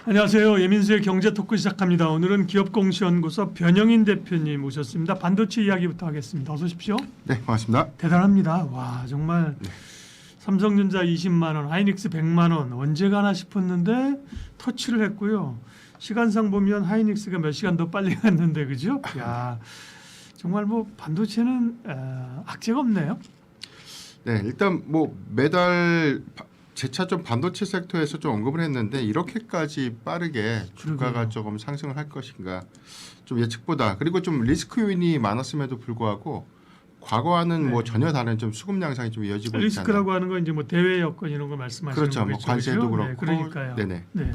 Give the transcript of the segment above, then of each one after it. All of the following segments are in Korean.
안녕하세요. 예민수의 경제 토크 시작합니다. 오늘은 기업공시연구소 변영인 대표님 모셨습니다. 반도체 이야기부터 하겠습니다. 어서 오십시오. 네, 반갑습니다. 대단합니다. 와, 정말 삼성전자 20만 원, 하이닉스 100만 원 언제 가나 싶었는데 터치를 했고요. 시간상 보면 하이닉스가 몇 시간 더 빨리 갔는데 그죠? 야, 정말 뭐 반도체는 악재가 없네요. 네, 일단 뭐 매달 재차 좀 반도체 섹터에서 좀 언급을 했는데 이렇게까지 빠르게 주가가 그러게요. 조금 상승을 할 것인가 좀 예측보다 그리고 좀 리스크 요인이 많았음에도 불구하고 과거와는 뭐 전혀 다른 좀 수급 양상이 좀 이어지고 있잖아요. 리스크라고 하는 건 이제 뭐 대외 여건 이런 거 말씀하시는 그렇죠. 거겠죠. 뭐 관세도 그렇죠? 그렇고. 네, 그러니까요. 네네. 네.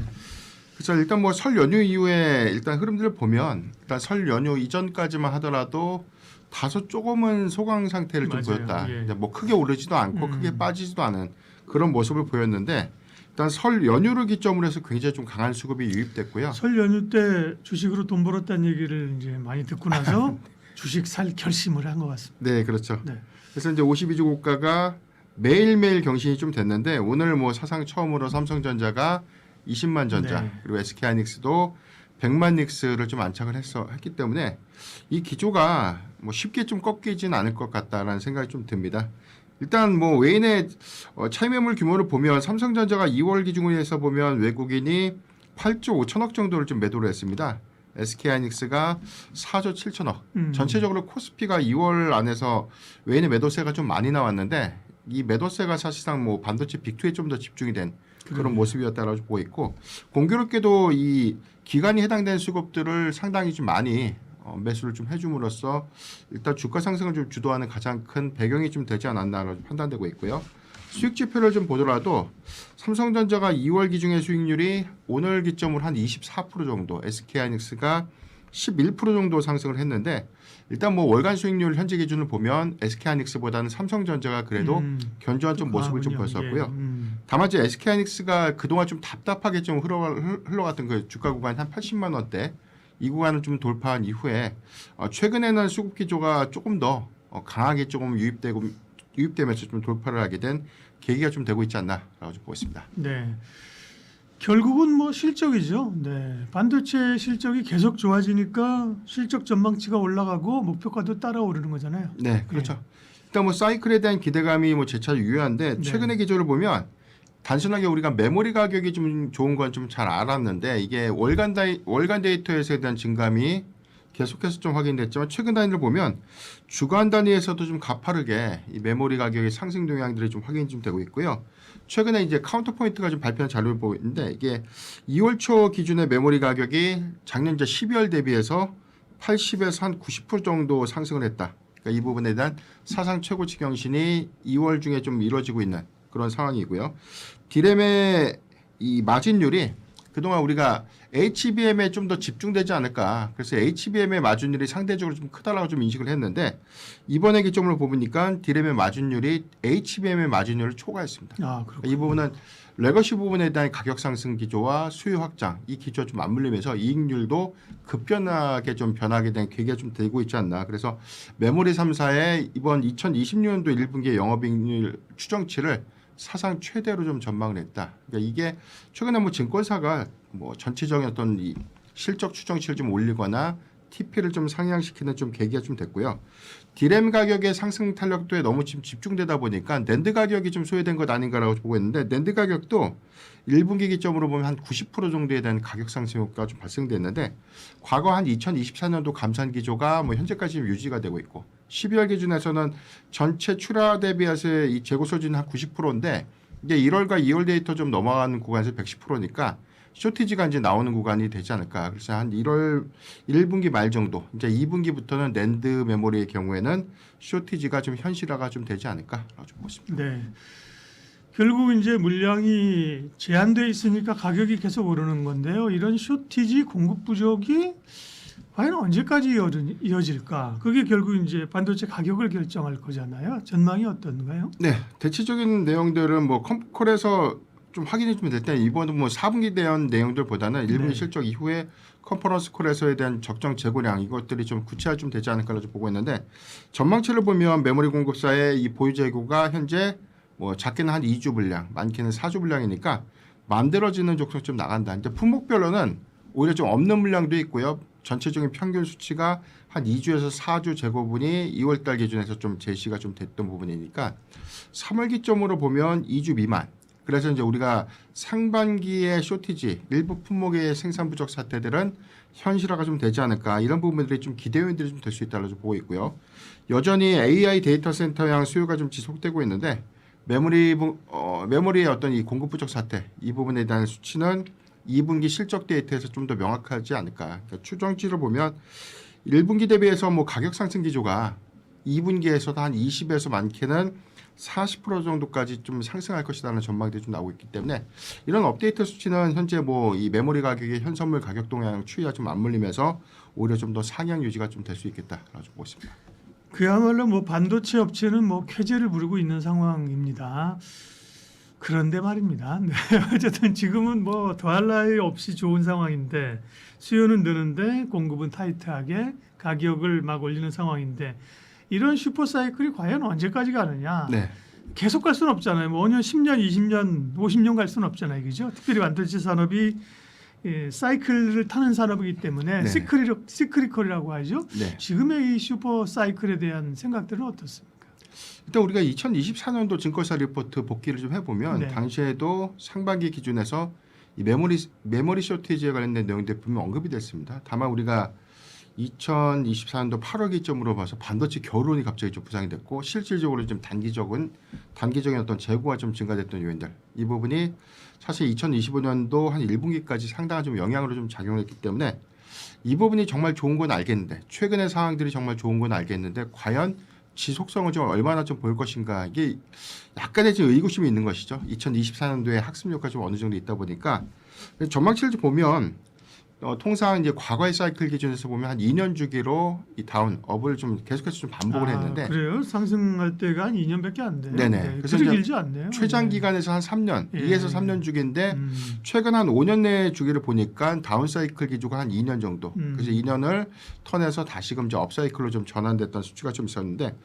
그래서 일단 뭐 설 연휴 이후에 일단 흐름들을 보면 일단 설 연휴 이전까지만 하더라도 다소 조금은 소강 상태를 좀 맞아요. 보였다. 예. 이제 뭐 크게 오르지도 않고 크게 빠지지도 않은 그런 모습을 보였는데 일단 설 연휴를 기점으로 해서 굉장히 좀 강한 수급이 유입됐고요. 설 연휴 때 주식으로 돈 벌었다는 얘기를 이제 많이 듣고 나서 주식 살 결심을 한 것 같습니다. 네, 그렇죠. 네. 그래서 이제 52주 고가가 매일매일 경신이 좀 됐는데 오늘 뭐 사상 처음으로 삼성전자가 20만 전자 네. 그리고 SK하이닉스도 100만 닉스를 좀 안착을 했기 때문에 이 기조가 뭐 쉽게 좀 꺾이진 않을 것 같다라는 생각이 좀 듭니다. 일단 뭐 외인의 차익 매물 규모를 보면 삼성전자가 2월 기준으로 해서 보면 외국인이 8조 5천억 정도를 좀 매도를 했습니다. SK하이닉스가 4조 7천억. 전체적으로 코스피가 2월 안에서 외인의 매도세가 좀 많이 나왔는데 이 매도세가 사실상 뭐 반도체 빅2에 좀 더 집중이 된 그런 모습이었다고 보고 있고 공교롭게도 이 기간이 해당되는 수급들을 상당히 좀 많이 매수를 좀 해줌으로써 일단 주가 상승을 좀 주도하는 가장 큰 배경이 좀 되지 않았나라고 판단되고 있고요. 수익 지표를 좀 보더라도 삼성전자가 2월 기준의 수익률이 오늘 기점으로 한 24% 정도, SK하이닉스가 11% 정도 상승을 했는데 일단 뭐 월간 수익률 현재 기준을 보면 SK하이닉스보다는 삼성전자가 그래도 견조한 좀 모습을 좀 보였었고요. 다만 이제 SK하이닉스가 그동안 좀 답답하게 좀 흘러갔던 그 주가 구간 한 80만 원대 이 구간을 좀 돌파한 이후에 최근에는 수급 기조가 조금 더 강하게 조금 유입되면서 좀 돌파를 하게 된 계기가 좀 되고 있지 않나라고 좀 보고 있습니다. 네. 결국은 뭐 실적이죠. 네. 반도체 실적이 계속 좋아지니까 실적 전망치가 올라가고 목표가도 따라오르는 거잖아요. 네, 그렇죠. 일단 뭐 사이클에 대한 기대감이 뭐 재차 유효한데 최근의 기조를 보면 단순하게 우리가 메모리 가격이 좀 좋은 건 좀 잘 알았는데 이게 월간 데이터에서 대한 증감이 계속해서 좀 확인됐지만 최근 단위를 보면 주간 단위에서도 좀 가파르게 이 메모리 가격의 상승 동향들이 좀 확인이 좀 되고 있고요. 최근에 이제 카운터 포인트가 좀 발표한 자료를 보고 있는데 이게 2월 초 기준의 메모리 가격이 작년 이제 12월 대비해서 80에서 한 90% 정도 상승을 했다. 그러니까 이 부분에 대한 사상 최고치 경신이 2월 중에 좀 이루어지고 있는 그런 상황이고요. 디램의 이 마진율이 그동안 우리가 HBM에 좀 더 집중되지 않을까. 그래서 HBM의 마진율이 상대적으로 좀 크다라고 좀 인식을 했는데 이번에 기점으로 보니까 디램의 마진율이 HBM의 마진율을 초과했습니다. 아, 이 부분은 레거시 부분에 대한 가격 상승 기조와 수요 확장 이 기조가 좀 맞물리면서 이익률도 급변하게 좀 변하게 된 계기가 좀 되고 있지 않나. 그래서 메모리 3사의 이번 2026년도 1분기 영업이익률 추정치를 사상 최대로 좀 전망을 했다. 그러니까 이게 최근에 뭐 증권사가 뭐 전체적인 어떤 이 실적 추정치를 좀 올리거나 TP를 좀 상향시키는 좀 계기가 좀 됐고요. 디램 가격의 상승 탄력도에 너무 지금 집중되다 보니까 낸드 가격이 좀 소외된 것 아닌가라고 보고 있는데 낸드 가격도 1분기 기점으로 보면 한 90% 정도에 대한 가격 상승 효과가 좀 발생됐는데 과거 한 2024년도 감산 기조가 뭐 현재까지 좀 유지가 되고 있고 12월 기준에서는 전체 출하 대비해서 이 재고 소진은 한 90%인데 이게 1월과 2월 데이터 좀 넘어가는 구간에서 110%니까 쇼티지가 이제 나오는 구간이 되지 않을까. 그래서 한 1월 1분기 말 정도, 이제 2분기부터는 낸드 메모리의 경우에는 쇼티지가 좀 현실화가 좀 되지 않을까라고 좀 보고 있습니다. 네. 결국 이제 물량이 제한되어 있으니까 가격이 계속 오르는 건데요. 이런 쇼티지 공급 부족이 과연 언제까지 이어질까? 그게 결국 이제 반도체 가격을 결정할 거잖아요. 전망이 어떤가요? 네, 대체적인 내용들은 뭐 컴콜에서 좀 확인이 좀 될 때 이번은 뭐 4분기 대한 내용들보다는 1분기 실적 이후에 컨퍼런스 콜에서에 대한 적정 재고량 이것들이 좀 구체화 좀 되지 않을까라고 보고 있는데 전망치를 보면 메모리 공급사의 이 보유 재고가 현재 뭐 작게는 한 2주 분량, 많게는 4주 분량이니까 만들어지는 족속 좀 나간다. 이제 품목별로는 오히려 좀 없는 물량도 있고요. 전체적인 평균 수치가 한 2주에서 4주 재고분이 2월달 기준에서 좀 제시가 좀 됐던 부분이니까 3월 기점으로 보면 2주 미만. 그래서 이제 우리가 상반기의 쇼티지, 일부 품목의 생산 부족 사태들은 현실화가 좀 되지 않을까 이런 부분들이 좀 기대 요인들이 좀 될 수 있다고 보고 있고요. 여전히 AI 데이터 센터향 수요가 좀 지속되고 있는데 메모리의 어떤 이 공급 부족 사태 이 부분에 대한 수치는 2분기 실적 데이터에서 좀 더 명확하지 않을까. 그러니까 추정치를 보면 1분기 대비해서 뭐 가격 상승 기조가 2분기에서도 한 20에서 많게는 40% 정도까지 좀 상승할 것이라는 전망들이 좀 나오고 있기 때문에 이런 업데이트 수치는 현재 뭐 이 메모리 가격의 현선물 가격 동향 추이와 좀 맞물리면서 오히려 좀 더 상향 유지가 좀 될 수 있겠다라고 보고 있습니다. 그야말로 뭐 반도체 업체는 뭐 쾌재를 부르고 있는 상황입니다. 그런데 말입니다. 네, 어쨌든 지금은 뭐 더할 나위 없이 좋은 상황인데 수요는 느는데 공급은 타이트하게 가격을 막 올리는 상황인데 이런 슈퍼 사이클이 과연 언제까지 가느냐? 네. 계속 갈 수는 없잖아요. 뭐 5년, 10년, 20년, 50년 갈 수는 없잖아요. 그죠? 특별히 반도체 산업이 사이클을 타는 산업이기 때문에 네. 시크리컬이라고 하죠. 네. 지금의 이 슈퍼 사이클에 대한 생각들은 어떻습니까? 일단 우리가 2024년도 증권사 리포트 복기를 좀 해보면 네. 당시에도 상반기 기준에서 이 메모리 쇼티지에 관련된 내용들이 분명 언급이 됐습니다. 다만 우리가 2024년도 8월 기점으로 봐서 반도체 겨울론이 갑자기 좀 부상이 됐고 실질적으로 좀 단기적인 어떤 재고가 좀 증가됐던 요인들 이 부분이 사실 2025년도 한 1분기까지 상당한 좀 영향으로 좀 작용했기 때문에 이 부분이 정말 좋은 건 알겠는데 최근의 상황들이 정말 좋은 건 알겠는데 과연 지속성을 좀 얼마나 좀 볼 것인가 이게 약간의 지금 의구심이 있는 것이죠. 2024년도에 학습 효과 좀 어느 정도 있다 보니까 전망치를 좀 보면 통상 이제 과거의 사이클 기준에서 보면 한 2년 주기로 이 다운 업을 좀 계속해서 좀 반복을 했는데 그래요? 상승할 때가 한 2년밖에 안 돼요. 네네. 네, 그래서 그렇게 이제 길지 않네요. 최장 네. 기간에서 한 3년, 예. 2에서 3년 주기인데 최근 한 5년 내 주기를 보니까 다운 사이클 기조가 한 2년 정도. 그래서 2년을 턴해서 다시금 이제 업 사이클로 좀 전환됐던 수치가 좀 있었는데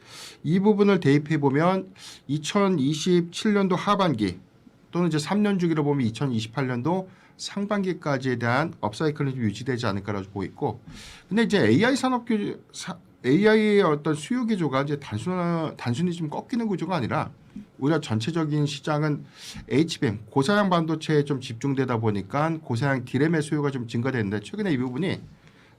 이 부분을 대입해 보면 2027년도 하반기 또는 이제 3년 주기로 보면 2028년도 상반기까지에 대한 업사이클은 좀 유지되지 않을까라고 보고 있고, 근데 이제 AI의 어떤 수요 기조가 이제 단순히 좀 꺾이는 구조가 아니라 오히려 전체적인 시장은 HBM 고사양 반도체에 좀 집중되다 보니까 고사양 디램의 수요가 좀 증가됐는데 최근에 이 부분이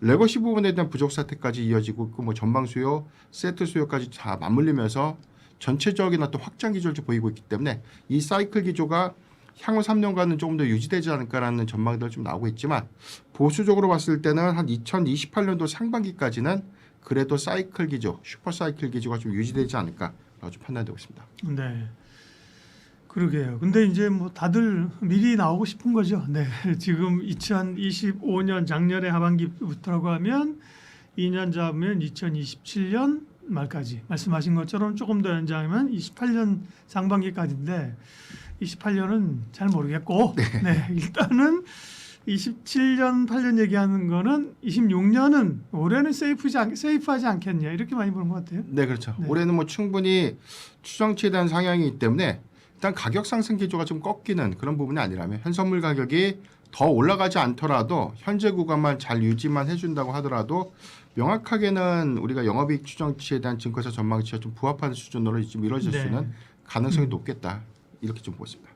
레거시 부분에 대한 부족 사태까지 이어지고 그 뭐 전방 수요, 세트 수요까지 다 맞물리면서 전체적인 어떤 확장 기조를 좀 보이고 있기 때문에 이 사이클 기조가 향후 3년간은 조금 더 유지되지 않을까라는 전망들 좀 나오고 있지만 보수적으로 봤을 때는 한 2028년도 상반기까지는 그래도 사이클 기조, 슈퍼 사이클 기조가 좀 유지되지 않을까라고 좀 판단되고 있습니다. 네. 그러게요. 근데 이제 뭐 다들 미리 나오고 싶은 거죠. 네. 지금 2025년 작년에 하반기부터라고 하면 2년 잡으면 2027년 말까지 말씀하신 것처럼 조금 더 연장하면 28년 상반기까지인데 28년은 잘 모르겠고 네. 일단은 27년 8년 얘기하는 거는 26년은 올해는 세이프하지 않겠냐 이렇게 많이 보는 것 같아요. 네, 그렇죠. 네. 올해는 뭐 충분히 추정치에 대한 상향이기 때문에 일단 가격 상승 기조가 좀 꺾이는 그런 부분이 아니라면 현선물 가격이 더 올라가지 않더라도 현재 구간만 잘 유지만 해준다고 하더라도 명확하게는 우리가 영업이익 추정치에 대한 증권사 전망치가 좀 부합하는 수준으로 좀 이루어질 수 있는 가능성이 높겠다. 이렇게 좀 보겠습니다.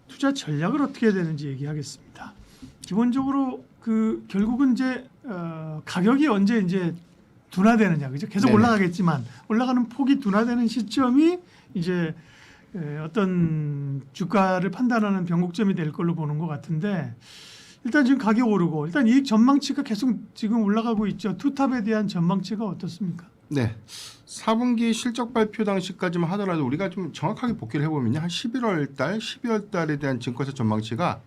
투자 전략을 어떻게 해야 되는지 얘기하겠습니다. 기본적으로 그 결국은 이제 가격이 언제 이제 둔화되느냐, 그죠? 계속 네네. 올라가겠지만 올라가는 폭이 둔화되는 시점이 이제 어떤 주가를 판단하는 변곡점이 될 걸로 보는 것 같은데 일단 지금 가격 오르고 일단 이익 전망치가 계속 지금 올라가고 있죠. 투탑에 대한 전망치가 어떻습니까? 네, 4분기 실적 발표 당시까지만 하더라도 우리가 좀 정확하게 복귀를 해보면요, 한 11월 달, 12월 달에 대한 증권사 전망치가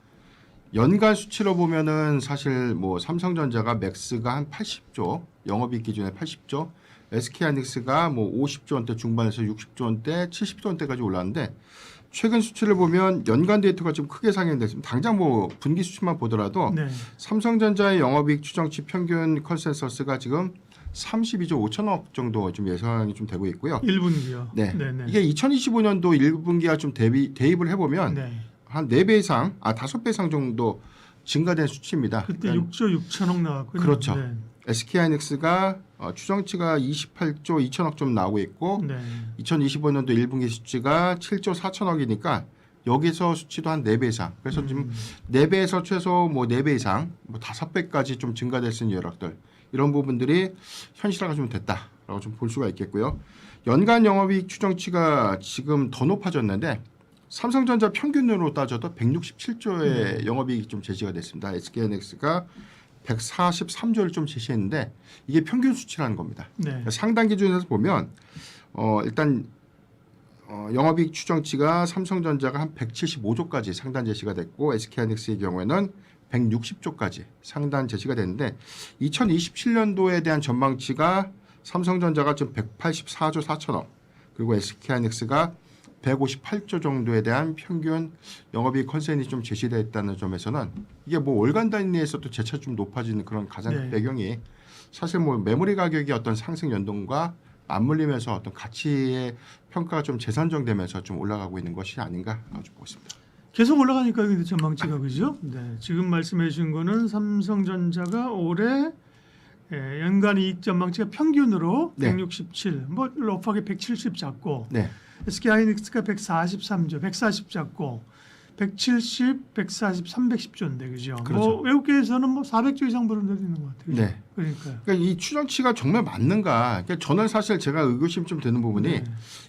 연간 수치로 보면은 사실 뭐 삼성전자가 맥스가 한 80조, 영업이익 기준에 80조, SK하이닉스가 뭐 50조 원대 중반에서 60조 원대, 70조 원대까지 올랐는데 최근 수치를 보면 연간 데이터가 좀 크게 상향됐습니다. 당장 뭐 분기 수치만 보더라도 네. 삼성전자의 영업이익 추정치 평균 컨센서스가 지금 32조 5천억 정도 좀 예상이 좀 되고 있고요. 1분기요. 네. 이게 2025년도 1분기와 좀 대입을 해보면 네. 한 4배 이상, 5배 이상 정도 증가된 수치입니다. 그때 그러니까 6조 6천억 나왔군요. 그렇죠. 네. SK하이닉스가 추정치가 28조 2천억 좀 나오고 있고 네. 2025년도 1분기 수치가 7조 4천억이니까 여기서 수치도 한 4배 이상. 그래서 지금 4배에서 최소 뭐 4배 이상, 뭐 5배까지 좀 증가될 수 있는 여력들. 이런 부분들이 현실화가 좀 됐다라고 좀 볼 수가 있겠고요. 연간 영업이익 추정치가 지금 더 높아졌는데 삼성전자 평균으로 따져도 167조의 영업이익이 좀 제시가 됐습니다. SK하이닉스가 143조를 좀 제시했는데 이게 평균 수치라는 겁니다. 네. 상당 기준에서 보면 일단 영업이익 추정치가 삼성전자가 한 175조까지 상단 제시가 됐고 SK하이닉스의 경우에는 160조까지 상단 제시가 됐는데 2027년도에 대한 전망치가 삼성전자가 지금 184조 4천억 그리고 SK하이닉스가 158조 정도에 대한 평균 영업이익 컨센이 좀 제시되어 있다는 점에서는 이게 뭐 월간 단위에서도 재차 좀 높아지는 그런 가장 네. 배경이 사실 뭐 메모리 가격이 어떤 상승 연동과 맞물리면서 어떤 가치의 평가가 좀 재산정되면서 좀 올라가고 있는 것이 아닌가라고 좀 보고 있습니다. 계속 올라가니까 근데 전망치가 그죠? 네. 지금 말씀해 주신 거는 삼성전자가 올해 연간 이익 전망치가 평균으로 네. 167, 뭐 러프하게 170 잡고 네, SK하이닉스가 143조, 140 잡고 170, 140, 310조인데 그죠? 그렇죠. 뭐 외국계에서는 뭐 400조 이상 벌어들이는 것 같아요. 그죠? 네. 그러니까요. 그러니까 이 추정치가 정말 맞는가? 그러니까 저는 사실 제가 의구심 좀 드는 부분이 네.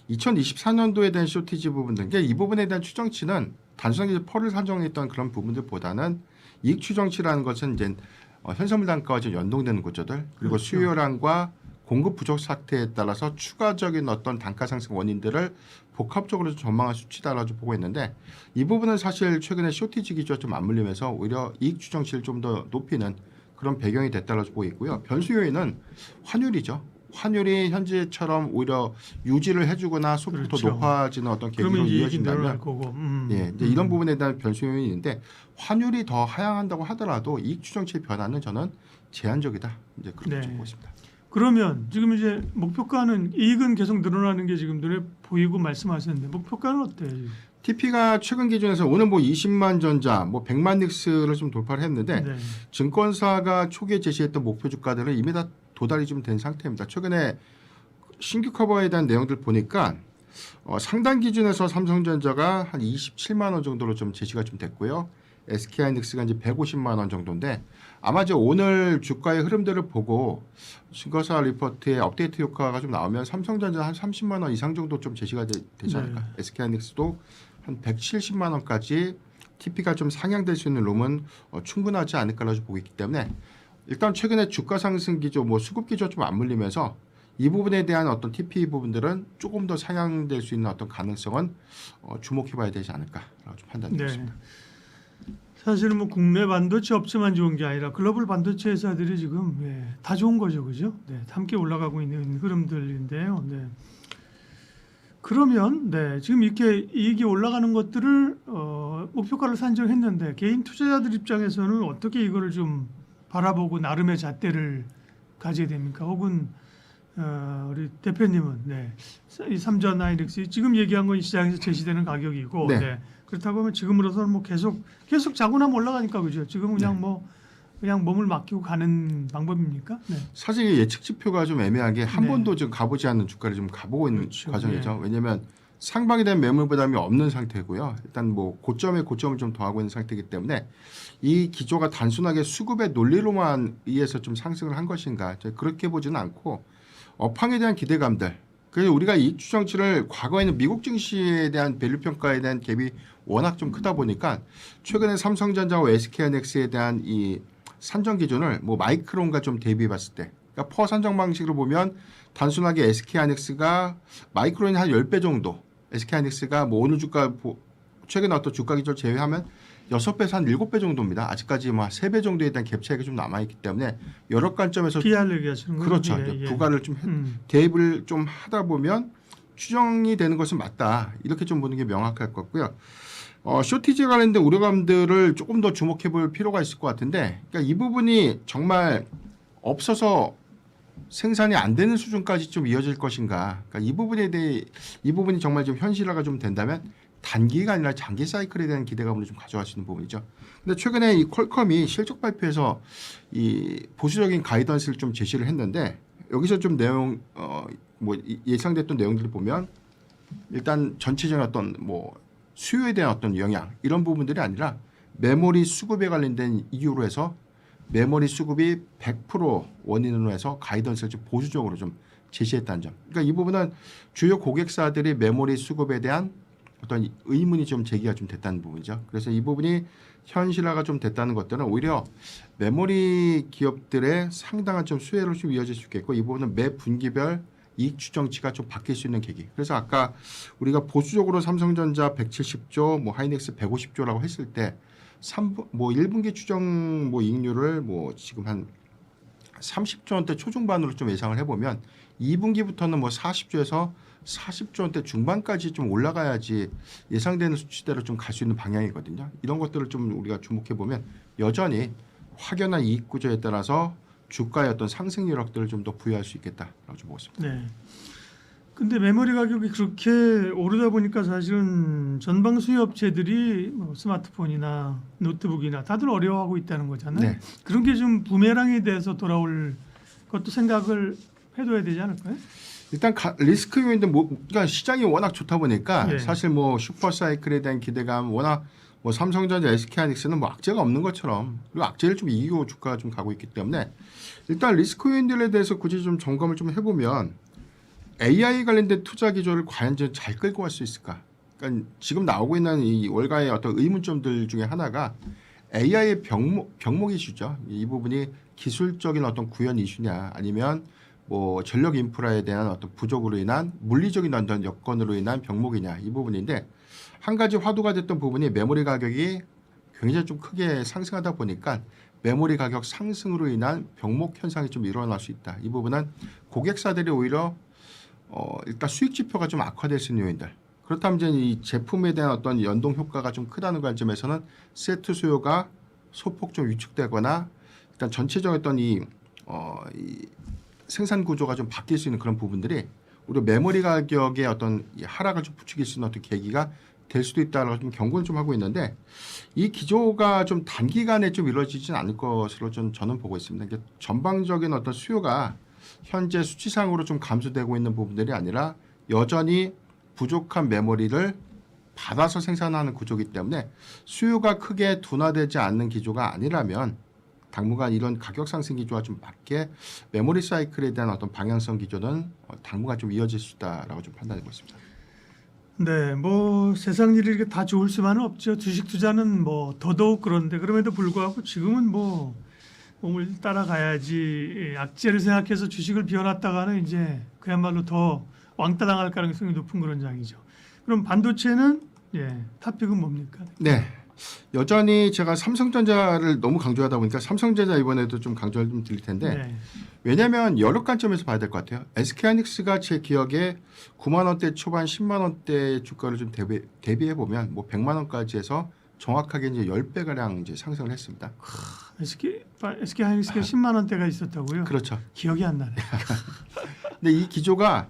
2024년도에 대한 쇼티지 부분들, 그러니까 이 부분에 대한 추정치는 단순하게 펄을 산정했던 그런 부분들보다는 이익 추정치라는 것은 이제 현선물 단가와 좀 연동되는 구조들 그리고 그렇죠. 수요량과 공급 부족 사태에 따라서 추가적인 어떤 단가 상승 원인들을 복합적으로 전망한 수치다라고 보고 있는데 이 부분은 사실 최근에 쇼티지 기조와 좀 맞물리면서 오히려 이익 추정치를 좀 더 높이는 그런 배경이 됐다고 보고 있고요. 변수 요인은 환율이죠. 환율이 현재처럼 오히려 유지를 해주거나 소폭 더 그렇죠. 높아지는 어떤 계기로 그러면 이익이 늘어날 이어진다면 거고. 예, 이제 이런 부분에 대한 변수 요인이 있는데 환율이 더 하향한다고 하더라도 이익 추정치의 변화는 저는 제한적이다. 이제 그렇게 네. 좀 보고 있습니다. 그러면 지금 이제 목표가는 이익은 계속 늘어나는 게 지금 눈에 보이고 말씀하셨는데 목표가는 어때요? 지금? TP가 최근 기준에서 오늘 뭐 20만 전자, 뭐 100만 닉스를 좀 돌파를 했는데 네. 증권사가 초기에 제시했던 목표 주가들은 이미 다 도달이 좀 된 상태입니다. 최근에 신규 커버에 대한 내용들 보니까 상단 기준에서 삼성전자가 한 27만 원 정도로 좀 제시가 좀 됐고요. SK하이닉스가 이제 150만 원 정도인데 아마 이제 오늘 주가의 흐름들을 보고 증거사 리포트의 업데이트 효과가 좀 나오면 삼성전자 한 30만 원 이상 정도 좀 제시가 되지 않을까. SK하이닉스도 한 170만 원까지 TP가 좀 상향될 수 있는 룸은 충분하지 않을까라고 보고 있기 때문에 일단 최근에 주가 상승 기조, 뭐 수급 기조 좀 맞물리면서 이 부분에 대한 어떤 TP 부분들은 조금 더 상향될 수 있는 어떤 가능성은 주목해봐야 되지 않을까라고 좀 판단드리겠습니다. 사실은 뭐 국내 반도체 업체만 좋은 게 아니라 글로벌 반도체 회사들이 지금 다 좋은 거죠, 그죠? 네, 함께 올라가고 있는 흐름들인데요. 네. 그러면 지금 이렇게 이익이 올라가는 것들을 목표가를 산정했는데 개인 투자자들 입장에서는 어떻게 이거를 좀 바라보고 나름의 잣대를 가져야 됩니까? 혹은 우리 대표님은 이 삼전 하이닉스 지금 얘기한 건 시장에서 제시되는 가격이고 네. 그렇다고 하면 지금으로서는 뭐 계속 자고 나면 올라가니까 그죠? 지금 그냥 그냥 몸을 맡기고 가는 방법입니까? 네. 사실 예측 지표가 좀 애매한 게 한 네. 번도 지금 가보지 않는 주가를 좀 가보고 있는 그렇죠. 과정이죠. 왜냐하면 상방에 대한 매물 부담이 없는 상태고요. 일단 뭐 고점에 고점을 좀 더하고 있는 상태이기 때문에 이 기조가 단순하게 수급의 논리로만 의해서 좀 상승을 한 것인가 그렇게 보지는 않고 업황에 대한 기대감들 그래서 우리가 이익 추정치를 과거에는 미국 증시에 대한 밸류 평가에 대한 갭이 워낙 좀 크다 보니까 최근에 삼성전자와 SK하이닉스에 대한 이 산정 기준을 뭐 마이크론과 좀 대비해봤을 때 그러니까 퍼 산정 방식으로 보면 단순하게 SK하이닉스가 마이크론이 한 10배 정도 SK하이닉스가 뭐 오늘 주가 최근 어떤 주가 기조를 제외하면 6배에서 한 7배 정도입니다. 아직까지 뭐 3배 정도에 대한 갭 차이가 좀 남아있기 때문에 여러 관점에서 PR 얘기하시는 거죠? 그렇죠. 이제 부가를 좀 대입을 좀 하다 보면 추정이 되는 것은 맞다. 이렇게 좀 보는 게 명확할 것 같고요. 쇼티지 관련된 우려감들을 조금 더 주목해 볼 필요가 있을 것 같은데 그러니까 이 부분이 정말 없어서 생산이 안 되는 수준까지 좀 이어질 것인가. 그러니까 이 부분에 대해 이 부분이 정말 좀 현실화가 좀 된다면 단기가 아니라 장기 사이클에 대한 기대감을 좀 가져갈 수 있는 부분이죠. 근데 최근에 이 퀄컴이 실적 발표에서 이 보수적인 가이던스를 좀 제시를 했는데 여기서 좀 내용 뭐 예상됐던 내용들을 보면 일단 전체적인 어떤 뭐 수요에 대한 어떤 영향 이런 부분들이 아니라 메모리 수급에 관련된 이유로 해서 메모리 수급이 100% 원인으로 해서 가이던스를 좀 보수적으로 좀 제시했다는 점. 그러니까 이 부분은 주요 고객사들이 메모리 수급에 대한 어떤 의문이 좀 제기가 좀 됐다는 부분이죠. 그래서 이 부분이 현실화가 좀 됐다는 것들은 오히려 메모리 기업들의 상당한 좀 수혜로 좀 이어질 수 있겠고 이 부분은 매 분기별 이익 추정치가 좀 바뀔 수 있는 계기. 그래서 아까 우리가 보수적으로 삼성전자 170조, 뭐 하이닉스 150조라고 했을 때 1분기 추정 뭐 이익률을 뭐 지금 한 30조 원대 초중반으로 좀 예상을 해보면 2분기부터는 뭐 40조에서 40조 원대 중반까지 좀 올라가야지 예상되는 수치대로 좀 갈 수 있는 방향이거든요. 이런 것들을 좀 우리가 주목해 보면 여전히 확연한 이익 구조에 따라서 주가의 어떤 상승 여력들을 좀 더 부여할 수 있겠다라고 좀 보고 있습니다. 네. 근데 메모리 가격이 그렇게 오르다 보니까 사실은 전방 수요 업체들이 뭐 스마트폰이나 노트북이나 다들 어려워하고 있다는 거잖아요. 네. 그런 게 좀 부메랑에 대해서 돌아올 것도 생각을 해둬야 되지 않을까요? 일단 리스크 요인들 그러니까 시장이 워낙 좋다 보니까 네. 사실 뭐 슈퍼 사이클에 대한 기대감 워낙 뭐 삼성전자, SK하이닉스는 뭐 악재가 없는 것처럼 그리고 악재를 좀 이기고 주가가 좀 가고 있기 때문에 일단 리스크 요인들에 대해서 굳이 좀 점검을 좀 해보면 AI 관련된 투자 기조를 과연 잘 끌고 갈 수 있을까? 그러니까 지금 나오고 있는 이 월가의 어떤 의문점들 중에 하나가 AI의 병목 이슈죠. 이 부분이 기술적인 어떤 구현 이슈냐 아니면 뭐 전력 인프라에 대한 어떤 부족으로 인한 물리적인 어떤 여건으로 인한 병목이냐 이 부분인데 한 가지 화두가 됐던 부분이 메모리 가격이 굉장히 좀 크게 상승하다 보니까 메모리 가격 상승으로 인한 병목 현상이 좀 일어날 수 있다. 이 부분은 고객사들이 오히려 일단 수익 지표가 좀 악화될 수 있는 요인들. 그렇다면 이제 이 제품에 대한 어떤 연동 효과가 좀 크다는 관점에서는 세트 수요가 소폭 좀 위축되거나 일단 전체적인 어떤 이 생산 구조가 좀 바뀔 수 있는 그런 부분들이 우리 메모리 가격의 어떤 이 하락을 좀 부추길 수 있는 어떤 계기가 될 수도 있다라고 좀 경고를 좀 하고 있는데 이 기조가 좀 단기간에 좀 이루어지지는 않을 것으로 좀 저는 보고 있습니다. 이게 전방적인 어떤 수요가 현재 수치상으로 좀 감소되고 있는 부분들이 아니라 여전히 부족한 메모리를 받아서 생산하는 구조이기 때문에 수요가 크게 둔화되지 않는 기조가 아니라면 당분간 이런 가격 상승 기조와 좀 맞게 메모리 사이클에 대한 어떤 방향성 기조는 당분간 좀 이어질 수 있다라고 좀 판단하고 있습니다. 네, 뭐 세상 일이 이렇게 다 좋을 수만은 없죠. 주식 투자는 뭐 더더욱 그런데 그럼에도 불구하고 지금은 뭐 몸을 따라가야지 악재를 생각해서 주식을 비워놨다가는 이제 그야말로 더 왕따 당할 가능성이 높은 그런 장이죠. 그럼 반도체는 탑픽은 뭡니까? 네. 여전히 제가 삼성전자를 너무 강조하다 보니까 삼성전자 이번에도 좀 강조를 좀 드릴 텐데 네. 왜냐하면 여러 관점에서 봐야 될 것 같아요. SK하이닉스가 제 기억에 9만 원대 초반 10만 원대 주가를 좀 대비해 보면 뭐 100만 원까지 해서 정확하게 이제 10배 가량 이제 상승을 했습니다. SK하이닉스가 10만 원대가 있었다고요? 그렇죠. 기억이 안 나네. 근데 이 기조가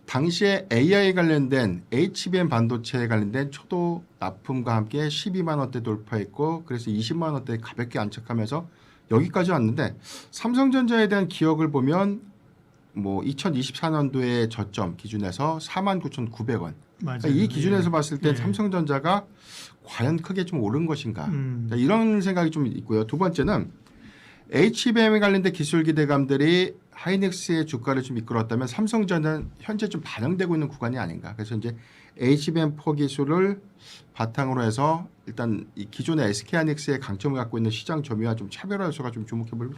당시에 AI 관련된 HBM 반도체에 관련된 초도 납품과 함께 12만 원대 돌파했고 그래서 20만 원대 가볍게 안착하면서 여기까지 왔는데 삼성전자에 대한 기억을 보면 뭐 2024년도의 저점 기준에서 49,900원. 맞아요. 그러니까 이 기준에서 봤을 때 예. 삼성전자가 과연 크게 좀 오른 것인가 음. 이런 생각이 좀 있고요. 두 번째는 HBM에 관련된 기술 기대감들이 하이닉스의 주가를 좀 이끌었다면 삼성전자는 현재 좀 반영되고 있는 구간이 아닌가. 그래서 이제 HBM4 기술을 바탕으로 해서 일단 이 기존의 SK하이닉스의 강점을 갖고 있는 시장 점유와 좀 차별화 요소가 좀 주목해볼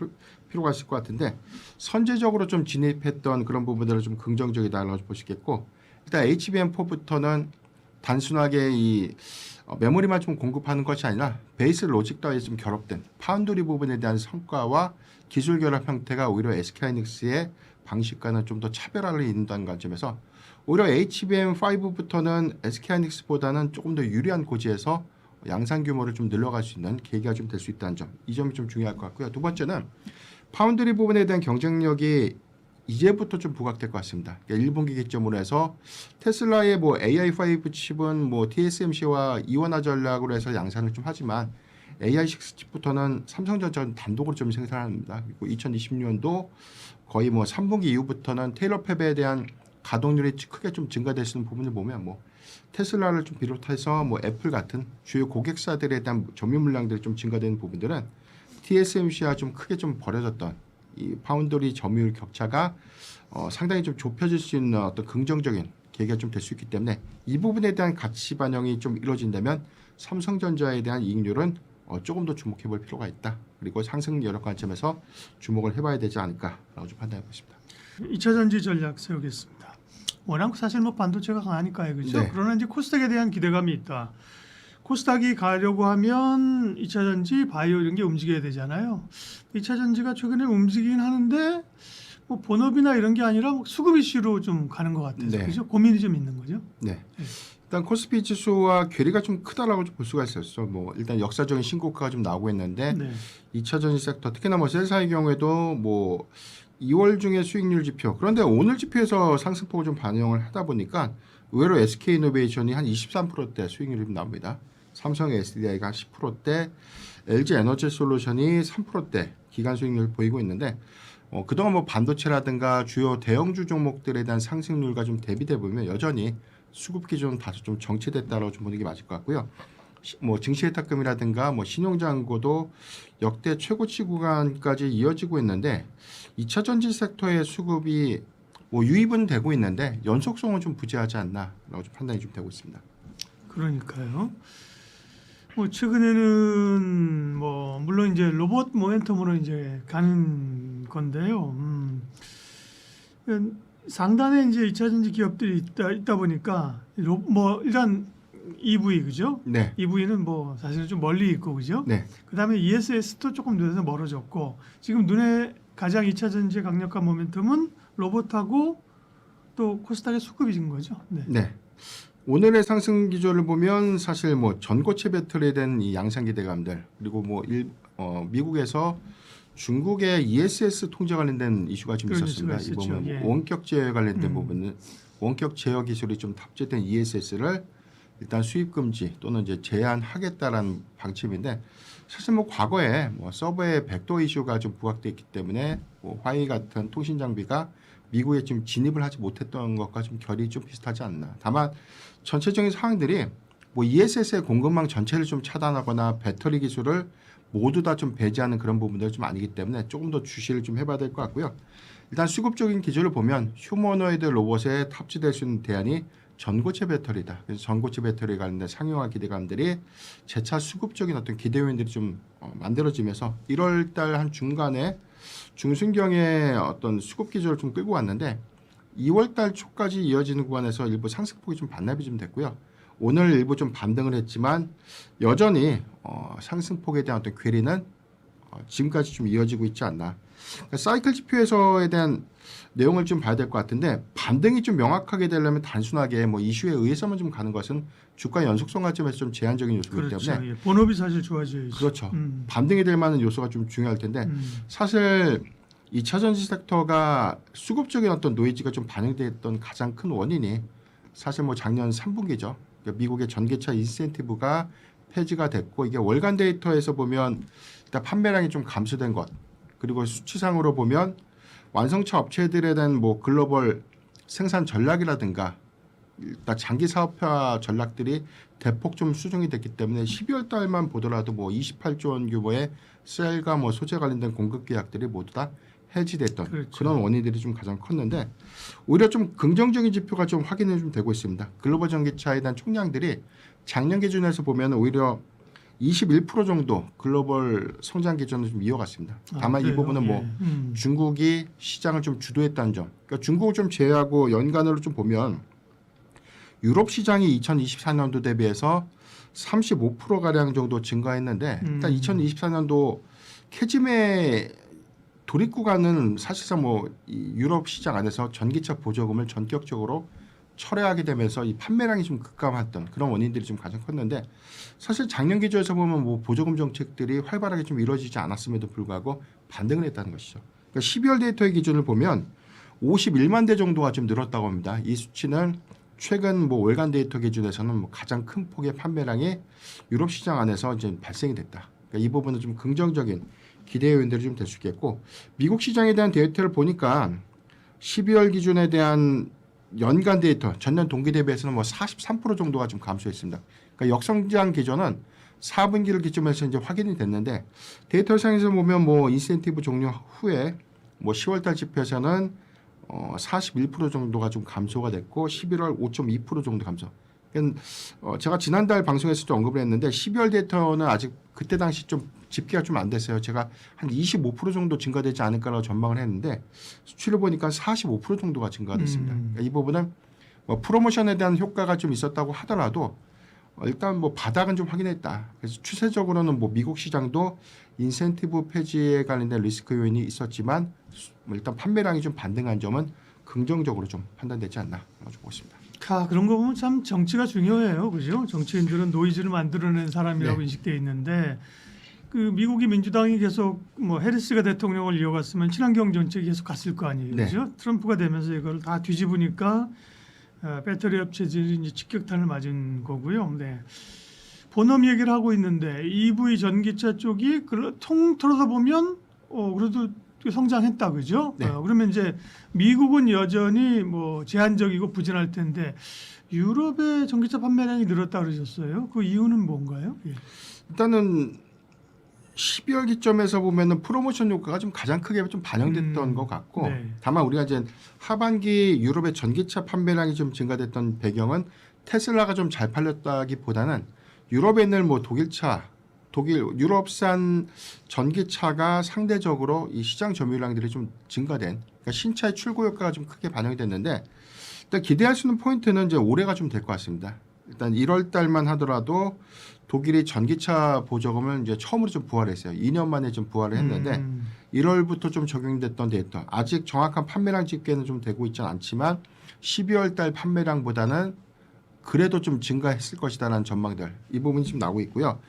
필요가 있을 것 같은데 선제적으로 좀 진입했던 그런 부분들을 좀 긍정적이다라고 볼 수 있겠고 일단 HBM4부터는 단순하게 이 메모리만 좀 공급하는 것이 아니라 베이스 로직과의 좀 결합된 파운드리 부분에 대한 성과와 기술 결합 형태가 오히려 SK하이닉스의 방식과는 좀 더 차별화를 이룬다는 관점에서 오히려 HBM5부터는 SK하이닉스보다는 조금 더 유리한 고지에서 양산 규모를 좀 늘려갈 수 있는 계기가 좀 될 수 있다는 점, 이 점이 좀 중요할 것 같고요. 두 번째는 파운드리 부분에 대한 경쟁력이 이제부터 좀 부각될 것 같습니다. 그러니까 1분기 기점으로 해서 테슬라의 뭐 AI5 칩은 뭐 TSMC와 이원화 전략으로 해서 양산을 좀 하지만 AI6 칩부터는 삼성전자 단독으로 좀 생산합니다. 그리고 2020년도 거의 뭐 3분기 이후부터는 테일러 팹에 대한 가동률이 크게 좀 증가될 수 있는 부분을 보면 뭐 테슬라를 좀 비롯해서 뭐 애플 같은 주요 고객사들에 대한 점유 물량들이 좀 증가되는 부분들은 TSMC와 좀 크게 좀 벌어졌던 이 파운드리 점유율 격차가 상당히 좀 좁혀질 수 있는 어떤 긍정적인 계기가 좀 될 수 있기 때문에 이 부분에 대한 가치 반영이 좀 이루어진다면 삼성전자에 대한 이익률은 조금 더 주목해 볼 필요가 있다. 그리고 상승 여력 관점에서 주목을 해봐야 되지 않을까라고 좀 판단해 보십니다. 2차 전지 전략 세우겠습니다. 워낙 사실 뭐 반도체가 강하니까요, 그렇죠? 네. 그러나 이제 코스닥에 대한 기대감이 있다. 코스닥이 가려고 하면 2차 전지, 바이오 이런 게 움직여야 되잖아요. 2차 전지가 최근에 움직이긴 하는데 뭐 본업이나 이런 게 아니라 뭐 수급 이슈로 좀 가는 것 같아서 네. 그죠? 고민이 좀 있는 거죠. 네. 일단 코스피 지수와 괴리가 좀 크다라고 좀 볼 수가 있었죠. 뭐 일단 역사적인 신고가가 좀 나오고 있는데 네. 2차 전지 섹터 특히나 뭐 셀사의 경우에도 뭐 2월 중에 수익률 지표 그런데 오늘 지표에서 상승폭을 좀 반영을 하다 보니까 의외로 SK이노베이션이 한 23%대 수익률이 좀 나옵니다. 삼성 SDI가 10%대, LG 에너지 솔루션이 3%대 기간 수익률 보이고 있는데 그동안 뭐 반도체라든가 주요 대형주 종목들에 대한 상승률과 좀 대비돼 보면 여전히 수급 기준 다소 좀 정체됐다라고 좀 보는 게 맞을 것 같고요. 뭐 증시예탁금이라든가 뭐 신용잔고도 역대 최고치 구간까지 이어지고 있는데 2차 전지 섹터의 수급이 뭐 유입은 되고 있는데 연속성은 좀 부재하지 않나라고 좀 판단이 좀 되고 있습니다. 그러니까요. 뭐 최근에는 뭐 물론 이제 로봇 모멘텀으로 이제 가는 건데요. 상단에 이제 2차 전지 기업들이 있다 보니까 뭐 일단 EV 그죠? 네, EV는 뭐 사실은 좀 멀리 있고 그죠? 네, 그다음에 ESS도 조금 눈에서 멀어졌고 지금 눈에 가장 2차 전지의 강력한 모멘텀은 로봇하고 또 코스닥의 수급인 거죠. 네. 네. 오늘의 상승 기조를 보면 사실 뭐 전고체 배터리에 대한 이 양산 기대감들 그리고 뭐 미국에서 중국의 ESS 통제 관련된 이슈가 좀 그런 있었습니다. 이슈가 이 보면 있었죠. 예. 원격 제어 관련된 부분은 원격 제어 기술이 좀 탑재된 ESS를 일단 수입 금지 또는 이제 제한하겠다라는 방침인데 사실 뭐 과거에 뭐 서버의 백도 이슈가 좀 부각돼 있기 때문에 뭐 화웨이 같은 통신 장비가 미국에 지금 진입을 하지 못했던 것과 좀 결이 좀 비슷하지 않나. 다만 전체적인 사항들이 뭐 ESS의 공급망 전체를 좀 차단하거나 배터리 기술을 모두 다 좀 배제하는 그런 부분들이 좀 아니기 때문에 조금 더 주시를 좀 해봐야 될 것 같고요. 일단 수급적인 기조를 보면 휴머노이드 로봇에 탑재될 수 있는 대안이 전고체 배터리다. 그래서 전고체 배터리 관련된 상용화 기대감들이 재차 수급적인 어떤 기대 요인들이 좀 만들어지면서 1월 달 한 중간에 중순경에 어떤 수급 기조를 좀 끌고 왔는데 2월 달 초까지 이어지는 구간에서 일부 상승폭이 좀 반납이 좀 됐고요. 오늘 일부 좀 반등을 했지만 여전히 상승폭에 대한 어떤 괴리는 지금까지 좀 이어지고 있지 않나. 그러니까 사이클 지표에서에 대한 내용을 좀 봐야 될 것 같은데 반등이 좀 명확하게 되려면 단순하게 뭐 이슈에 의해서만 좀 가는 것은 주가 연속성 관점에서 좀 제한적인 요소이기 그렇죠. 때문에 예. 본업이 사실 좋아져야죠. 그렇죠. 반등이 될 만한 요소가 좀 중요할 텐데 사실 2차 전지 섹터가 수급적인 어떤 노이즈가 좀 반영됐던 가장 큰 원인이 사실 뭐 작년 3분기죠. 그러니까 미국의 전기차 인센티브가 폐지가 됐고 이게 월간 데이터에서 보면 일단 판매량이 좀 감소된 것 그리고 수치상으로 보면 완성차 업체들에 대한 뭐 글로벌 생산 전략이라든가 일단 장기 사업화 전략들이 대폭 좀 수정이 됐기 때문에 12월 달만 보더라도 뭐 28조 원 규모의 셀과 뭐 소재 관련된 공급 계약들이 모두 다 해지됐던 그렇죠. 그런 원인들이 좀 가장 컸는데 오히려 좀 긍정적인 지표가 좀 확인이 좀 되고 있습니다. 글로벌 전기차에 대한 총량들이 작년 기준에서 보면 오히려 21% 정도 글로벌 성장 기준을 좀 이어갔습니다. 다만 이 그래요? 부분은 뭐 중국이 시장을 좀 주도했다는 점. 그러니까 중국을 좀 제외하고 연간으로 좀 보면 유럽 시장이 2024년도 대비해서 35% 가량 정도 증가했는데 일단 2024년도 캐즘의 돌입 구간은 사실상 뭐 이 유럽 시장 안에서 전기차 보조금을 전격적으로 철회하게 되면서 이 판매량이 좀 급감했던 그런 원인들이 좀 가장 컸는데 사실 작년 기조에서 보면 뭐 보조금 정책들이 활발하게 좀 이루어지지 않았음에도 불구하고 반등을 했다는 것이죠. 그러니까 12월 데이터의 기준을 보면 51만 대 정도가 좀 늘었다고 합니다. 이 수치는 최근 뭐 월간 데이터 기준에서는 뭐 가장 큰 폭의 판매량이 유럽 시장 안에서 이제 발생이 됐다. 그러니까 이 부분은 좀 긍정적인 기대 요인들이 좀 될 수 있겠고, 미국 시장에 대한 데이터를 보니까 12월 기준에 대한 연간 데이터 전년 동기 대비해서는 뭐 43% 정도가 좀 감소했습니다. 그러니까 역성장 기조는 4분기를 기점에서 이제 확인이 됐는데, 데이터상에서 보면 뭐 인센티브 종료 후에 뭐 10월달 지표에서는 41% 정도가 좀 감소가 됐고 11월 5.2% 정도 감소. 그러니까 제가 지난달 방송에서 좀 언급을 했는데 12월 데이터는 아직 그때 당시 좀 집계가 좀 안 됐어요. 제가 한 25% 정도 증가되지 않을까라고 전망을 했는데 수치를 보니까 45% 정도가 증가됐습니다. 그러니까 이 부분은 뭐 프로모션에 대한 효과가 좀 있었다고 하더라도 일단 뭐 바닥은 좀 확인했다. 그래서 추세적으로는 뭐 미국 시장도 인센티브 폐지에 관련된 리스크 요인이 있었지만 뭐 일단 판매량이 좀 반등한 점은 긍정적으로 좀 판단되지 않나 보고 있습니다. 그런 거 보면 참 정치가 중요해요, 그죠? 정치인들은 노이즈를 만들어낸 사람이라고 네. 인식돼 있는데, 그 미국이 민주당이 계속 뭐 해리스가 대통령을 이어갔으면 친환경 정책이 계속 갔을 거 아니에요, 네. 그죠? 트럼프가 되면서 이걸 다 뒤집으니까 배터리 업체들이 이제 직격탄을 맞은 거고요. 네. 본업 얘기를 하고 있는데 EV 전기차 쪽이 통틀어서 보면 그래도 성장했다, 그죠? 네. 그러면 이제 미국은 여전히 뭐 제한적이고 부진할 텐데 유럽의 전기차 판매량이 늘었다 그러셨어요. 그 이유는 뭔가요? 예. 일단은 12월 기점에서 보면은 프로모션 효과가 좀 가장 크게 좀 반영됐던 것 같고, 네. 다만 우리가 이제 하반기 유럽의 전기차 판매량이 좀 증가됐던 배경은 테슬라가 좀 잘 팔렸다기보다는 유럽에 있는 뭐 유럽산 전기차가 상대적으로 이 시장 점유량들이 좀 증가된, 그러니까 신차의 출고 효과가 좀 크게 반영이 됐는데, 일단 기대할 수 있는 포인트는 이제 올해가 좀 될 것 같습니다. 일단 1월 달만 하더라도 독일이 전기차 보조금을 이제 처음으로 좀 부활했어요. 2년 만에 좀 부활을 했는데 1월부터 좀 적용됐던 데이터, 아직 정확한 판매량 집계는 좀 되고 있지는 않지만 12월 달 판매량보다는 그래도 좀 증가했을 것이다라는 전망들, 이 부분이 지금 나오고 있고요.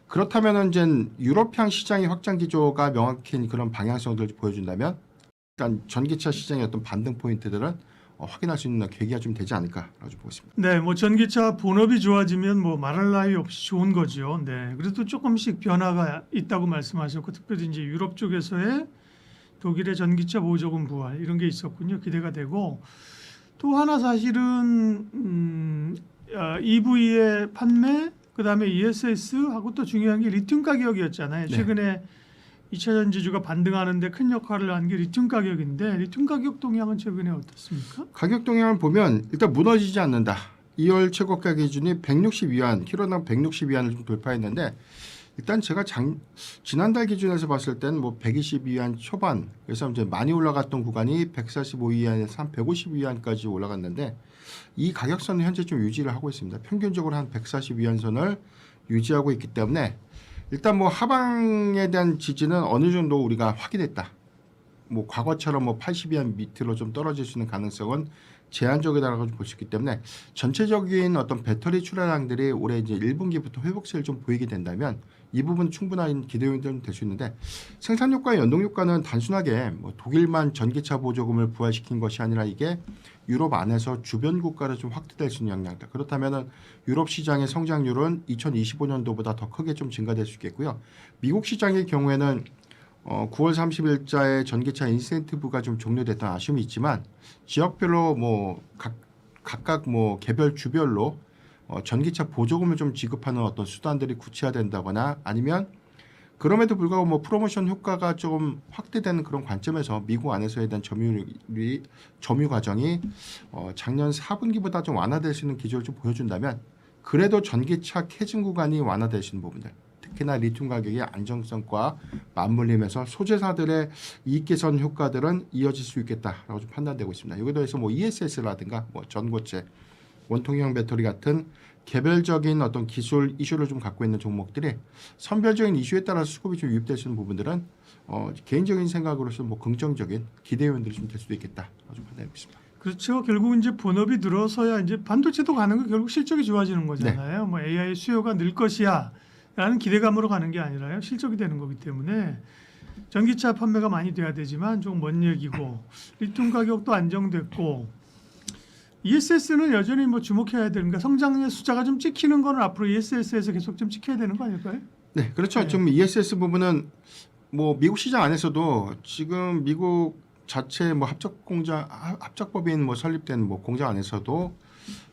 그렇다면은 이제 유럽향 시장의 확장 기조가 명확히 그런 방향성들을 보여준다면 일단 전기차 시장의 어떤 반등 포인트들은 확인할 수 있는 계기가 좀 되지 않을까라고 좀 보고 있습니다. 네, 뭐 전기차 본업이 좋아지면 뭐 말할 나위 없이 좋은 거죠. 네, 그래도 조금씩 변화가 있다고 말씀하셨고, 특별히 이제 유럽 쪽에서의 독일의 전기차 보조금 부활 이런 게 있었군요. 기대가 되고, 또 하나 사실은 EV의 판매, 그다음에 ESS하고 또 중요한 게 리튬 가격이었잖아요. 네. 최근에 2차 전지주가 반등하는데 큰 역할을 한 게 리튬 가격인데, 리튬 가격 동향은 최근에 어떻습니까? 가격 동향을 보면 일단 무너지지 않는다. 2월 최고가 기준이 160위안, 키로당 160위안을 좀 돌파했는데, 일단 제가 지난달 기준에서 봤을 때는 뭐 120위안 초반, 그래서 이제 많이 올라갔던 구간이 145위안에서 한 150위안까지 올라갔는데, 이 가격선은 현재 좀 유지를 하고 있습니다. 평균적으로 한 140위안 선을 유지하고 있기 때문에 일단 뭐 하방에 대한 지지는 어느 정도 우리가 확인했다. 뭐 과거처럼 뭐 80위안 밑으로 좀 떨어질 수 있는 가능성은 제한적이다라고 볼 수 있기 때문에 전체적인 어떤 배터리 출하량들이 올해 이제 1분기부터 회복세를 좀 보이게 된다면 이 부분 충분한 기대 요인들은 될 수 있는데, 생산 효과의 연동 효과는 단순하게 뭐 독일만 전기차 보조금을 부활시킨 것이 아니라 이게 유럽 안에서 주변 국가로 좀 확대될 수 있는 영향이다. 그렇다면은 유럽 시장의 성장률은 2025년도보다 더 크게 좀 증가될 수 있겠고요. 미국 시장의 경우에는 9월 30일자에 전기차 인센티브가 좀 종료됐던 아쉬움이 있지만 지역별로 뭐 각각 뭐 개별 주별로 전기차 보조금을 좀 지급하는 어떤 수단들이 구체화된다거나, 아니면 그럼에도 불구하고 뭐 프로모션 효과가 좀 확대되는 그런 관점에서 미국 안에서에 대한 점유 과정이 작년 4분기보다 좀 완화될 수 있는 기조를 좀 보여준다면, 그래도 전기차 캐증 구간이 완화될 수 있는 부분들, 특히나 리튬 가격의 안정성과 맞물리면서 소재사들의 이익 개선 효과들은 이어질 수 있겠다라고 좀 판단되고 있습니다. 여기에 더해서 뭐 ESS라든가 뭐 전고체, 원통형 배터리 같은 개별적인 어떤 기술 이슈를 좀 갖고 있는 종목들이 선별적인 이슈에 따라서 수급이 좀 유입될 수 있는 부분들은 개인적인 생각으로서 뭐 긍정적인 기대 요인들이 좀 될 수도 있겠다 좀 판단하고 있습니다. 그렇죠. 결국 이제 본업이 늘어서야 이제 반도체도 가는 거 결국 실적이 좋아지는 거잖아요. 뭐 AI 수요가 늘 것이야라는 기대감으로 가는 게 아니라요. 실적이 되는 거기 때문에 전기차 판매가 많이 돼야 되지만 좀 먼 얘기고 리튬 가격도 안정됐고 ESS는 여전히 뭐 주목해야 되는가 성장의 숫자가 좀 찍히는 거는 앞으로 ESS에서 계속 좀 찍혀야 되는 거 아닐까요? 네, 그렇죠. 네. 좀 ESS 부분은 뭐 미국 시장 안에서도 지금 미국 자체 뭐 합작법인 뭐 설립된 뭐 공장 안에서도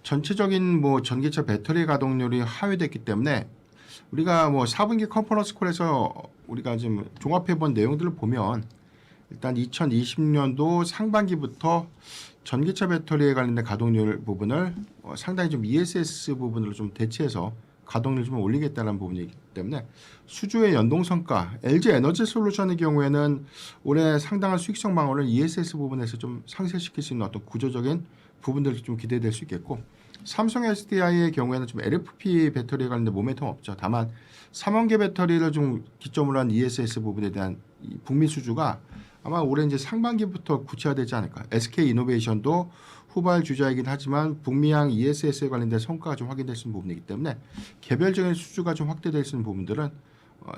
전체적인 뭐 전기차 배터리 가동률이 하회됐기 때문에 우리가 뭐 4분기 컨퍼런스 콜에서 우리가 지금 종합해 본 내용들을 보면 일단 2020년도 상반기부터 전기차 배터리에 관련된 가동률 부분을 상당히 좀 ESS 부분으로 좀 대체해서 가동률 좀 올리겠다는 부분이기 때문에 수주의 연동 성과 LG 에너지 솔루션의 경우에는 올해 상당한 수익성 방어를 ESS 부분에서 좀 상쇄시킬 수 있는 어떤 구조적인 부분들이 좀 기대될 수 있겠고 삼성 SDI의 경우에는 좀 LFP 배터리에 관련된 모멘텀 없죠. 다만 3원계 배터리를 좀 기점으로 한 ESS 부분에 대한 이 북미 수주가 아마 올해 이제 상반기부터 구체화되지 않을까. SK 이노베이션도 후발 주자이긴 하지만 북미향 ESS에 관련된 성과가 좀 확인될 수 있는 부분이기 때문에 개별적인 수주가 좀 확대될 수 있는 부분들은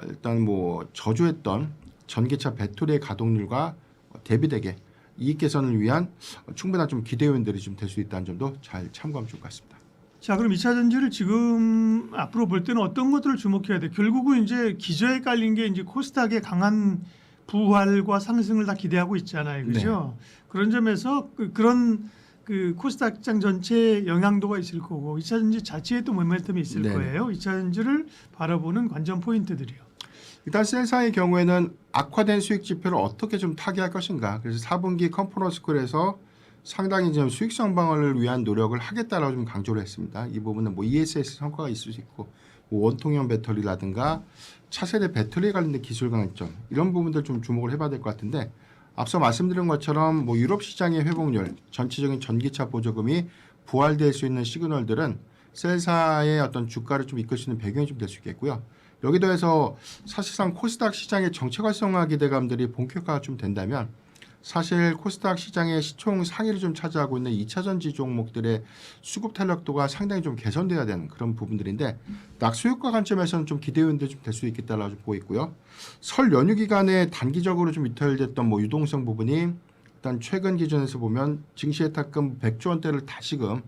일단 뭐 저조했던 전기차 배터리의 가동률과 대비되게 이익 개선을 위한 충분한 좀 기대 요인들이 좀 될 수 있다는 점도 잘 참고하면 좋을 것 같습니다. 자, 그럼 2차 전지를 지금 앞으로 볼 때는 어떤 것들을 주목해야 돼? 결국은 이제 기저에 깔린 게 이제 코스닥의 강한 부활과 상승을 다 기대하고 있잖아요, 그렇죠? 그런 점에서 그런 코스닥 시장 전체에 영향도가 있을 거고 2차 전지 자체에 또 모멘텀이 있을 네. 거예요. 2차 전지를 바라보는 관전 포인트들이요. 일단 셀사의 경우에는 악화된 수익 지표를 어떻게 좀 타개할 것인가. 그래서 4분기 컨퍼런스 콜에서 상당히 좀 수익성 방어를 위한 노력을 하겠다라고 좀 강조를 했습니다. 이 부분은 뭐 ESS 성과가 있을 수 있고 뭐 원통형 배터리라든가 차세대 배터리에 관련된 기술 강점 이런 부분들 좀 주목을 해봐야 될 것 같은데 앞서 말씀드린 것처럼 뭐 유럽 시장의 회복률, 전체적인 전기차 보조금이 부활될 수 있는 시그널들은 셀사의 어떤 주가를 좀 이끌 수 있는 배경이 좀 될 수 있겠고요. 여기 더해서 사실상 코스닥 시장의 정책 활성화 기대감들이 본격화가 좀 된다면 사실 코스닥 시장의 시총 상위를 좀 차지하고 있는 2차 전지 종목들의 수급 탄력도가 상당히 좀 개선돼야 되는 그런 부분들인데 낙수 효과 관점에서는 좀 기대 요인도 좀 될 수 있겠다라고 좀 보고 있고요. 설 연휴 기간에 단기적으로 좀 이탈됐던 뭐 유동성 부분이 일단 최근 기준에서 보면 증시의 탁금 100조 원대를 다시금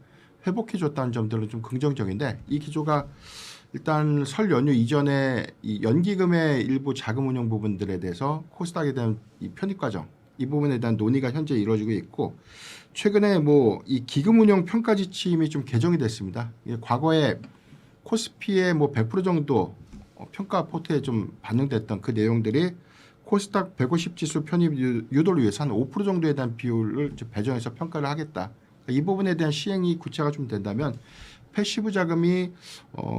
회복해줬다는 점들은 좀 긍정적인데 이 기조가 일단 설 연휴 이전에 이 연기금의 일부 자금 운용 부분들에 대해서 코스닥에 대한 이 편입 과정 이 부분에 대한 논의가 현재 이루어지고 있고 최근에 뭐 이 기금 운용 평가 지침이 좀 개정이 됐습니다. 과거에 코스피의 뭐 100% 정도 평가 포트에 좀 반영됐던 그 내용들이 코스닥 150 지수 편입 유도를 위해서 한 5% 정도에 대한 비율을 좀 배정해서 평가를 하겠다. 이 부분에 대한 시행이 구체가 좀 된다면 패시브 자금이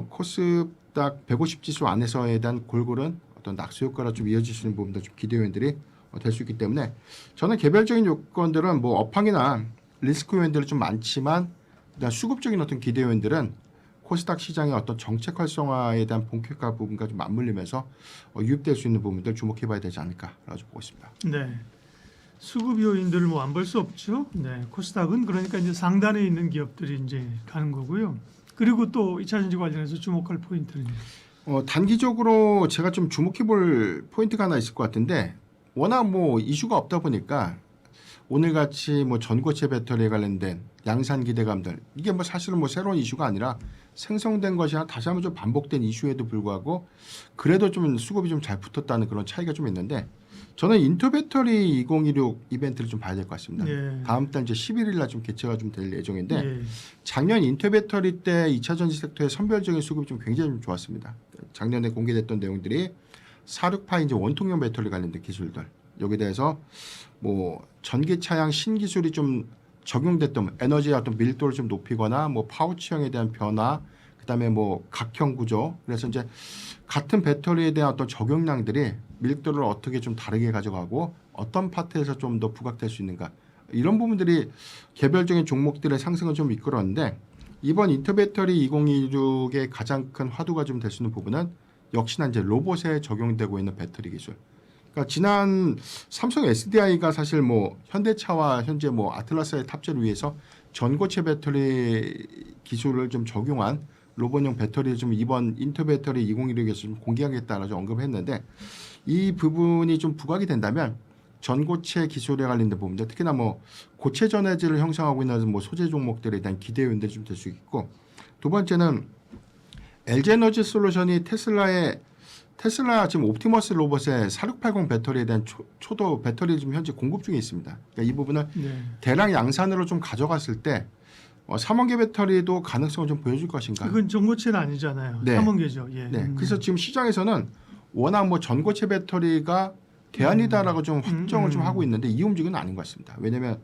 코스닥 150 지수 안에서에 대한 골고른 어떤 낙수 효과로 좀 이어질 수 있는 부분도 좀 기대 요인들이 될 수 있기 때문에 저는 개별적인 요건들은 뭐 업황이나 리스크 요인들이 좀 많지만 일단 수급적인 어떤 기대 요인들은 코스닥 시장의 어떤 정책 활성화에 대한 본격화 부분과 좀 맞물리면서 유입될 수 있는 부분들 주목해봐야 되지 않을까라고 보고 있습니다. 네. 수급 요인들을 뭐 안 볼 수 없죠. 네. 코스닥은 그러니까 이제 상단에 있는 기업들이 이제 가는 거고요. 그리고 또 2차 전지 관련해서 주목할 포인트는 단기적으로 제가 좀 주목해볼 포인트가 하나 있을 것 같은데 워낙 뭐 이슈가 없다 보니까 오늘같이 뭐 전고체 배터리에 관련된 양산 기대감들 이게 뭐 사실은 뭐 새로운 이슈가 아니라 생성된 것이 다시 한번 좀 반복된 이슈에도 불구하고 그래도 좀 수급이 좀 잘 붙었다는 그런 차이가 좀 있는데 저는 인터배터리 2016 이벤트를 좀 봐야 될 것 같습니다. 예. 다음 달 이제 11일 날 좀 개최가 좀 될 예정인데 예. 작년 인터배터리 때 2차 전지 섹터의 선별적인 수급이 좀 굉장히 좀 좋았습니다. 작년에 공개됐던 내용들이 46파 이제 원통형 배터리 관련된 기술들 여기에 대해서 뭐 전기차량 신기술이 좀 적용됐던 에너지의 어떤 밀도를 좀 높이거나 뭐 파우치형에 대한 변화 그다음에 뭐 각형 구조 그래서 이제 같은 배터리에 대한 어떤 적용량들이 밀도를 어떻게 좀 다르게 가져가고 어떤 파트에서 좀 더 부각될 수 있는가 이런 부분들이 개별적인 종목들의 상승을 좀 이끌었는데 이번 인터배터리 2016의 가장 큰 화두가 좀 될 수 있는 부분은 역시나 이제 로봇에 적용되고 있는 배터리 기술. 그러니까 지난 삼성 SDI가 사실 뭐 현대차와 현재 뭐 아틀라스의 탑재를 위해서 전고체 배터리 기술을 좀 적용한 로봇용 배터리를 좀 이번 인터배터리 2016에서 좀 공개하겠다라고 언급했는데 이 부분이 좀 부각이 된다면 전고체 기술에 관련된 부분들, 특히나 뭐 고체 전해질을 형성하고 있는 뭐 소재 종목들에 대한 기대 요인들이 좀 될 수 있고, 두 번째는 LG에너지 솔루션이 테슬라 지금 옵티머스 로봇의 4680 배터리에 대한 초도 배터리 지금 현재 공급 중에 있습니다. 그러니까 이 부분을 네. 대량 양산으로 좀 가져갔을 때 3원계 배터리도 가능성을 좀 보여줄 것인가? 이건 전고체는 아니잖아요. 네. 3원계죠. 예. 네. 그래서 지금 시장에서는 워낙 뭐 전고체 배터리가 대안이다라고 좀 확정을 좀 하고 있는데 이 움직임은 아닌 것 같습니다. 왜냐하면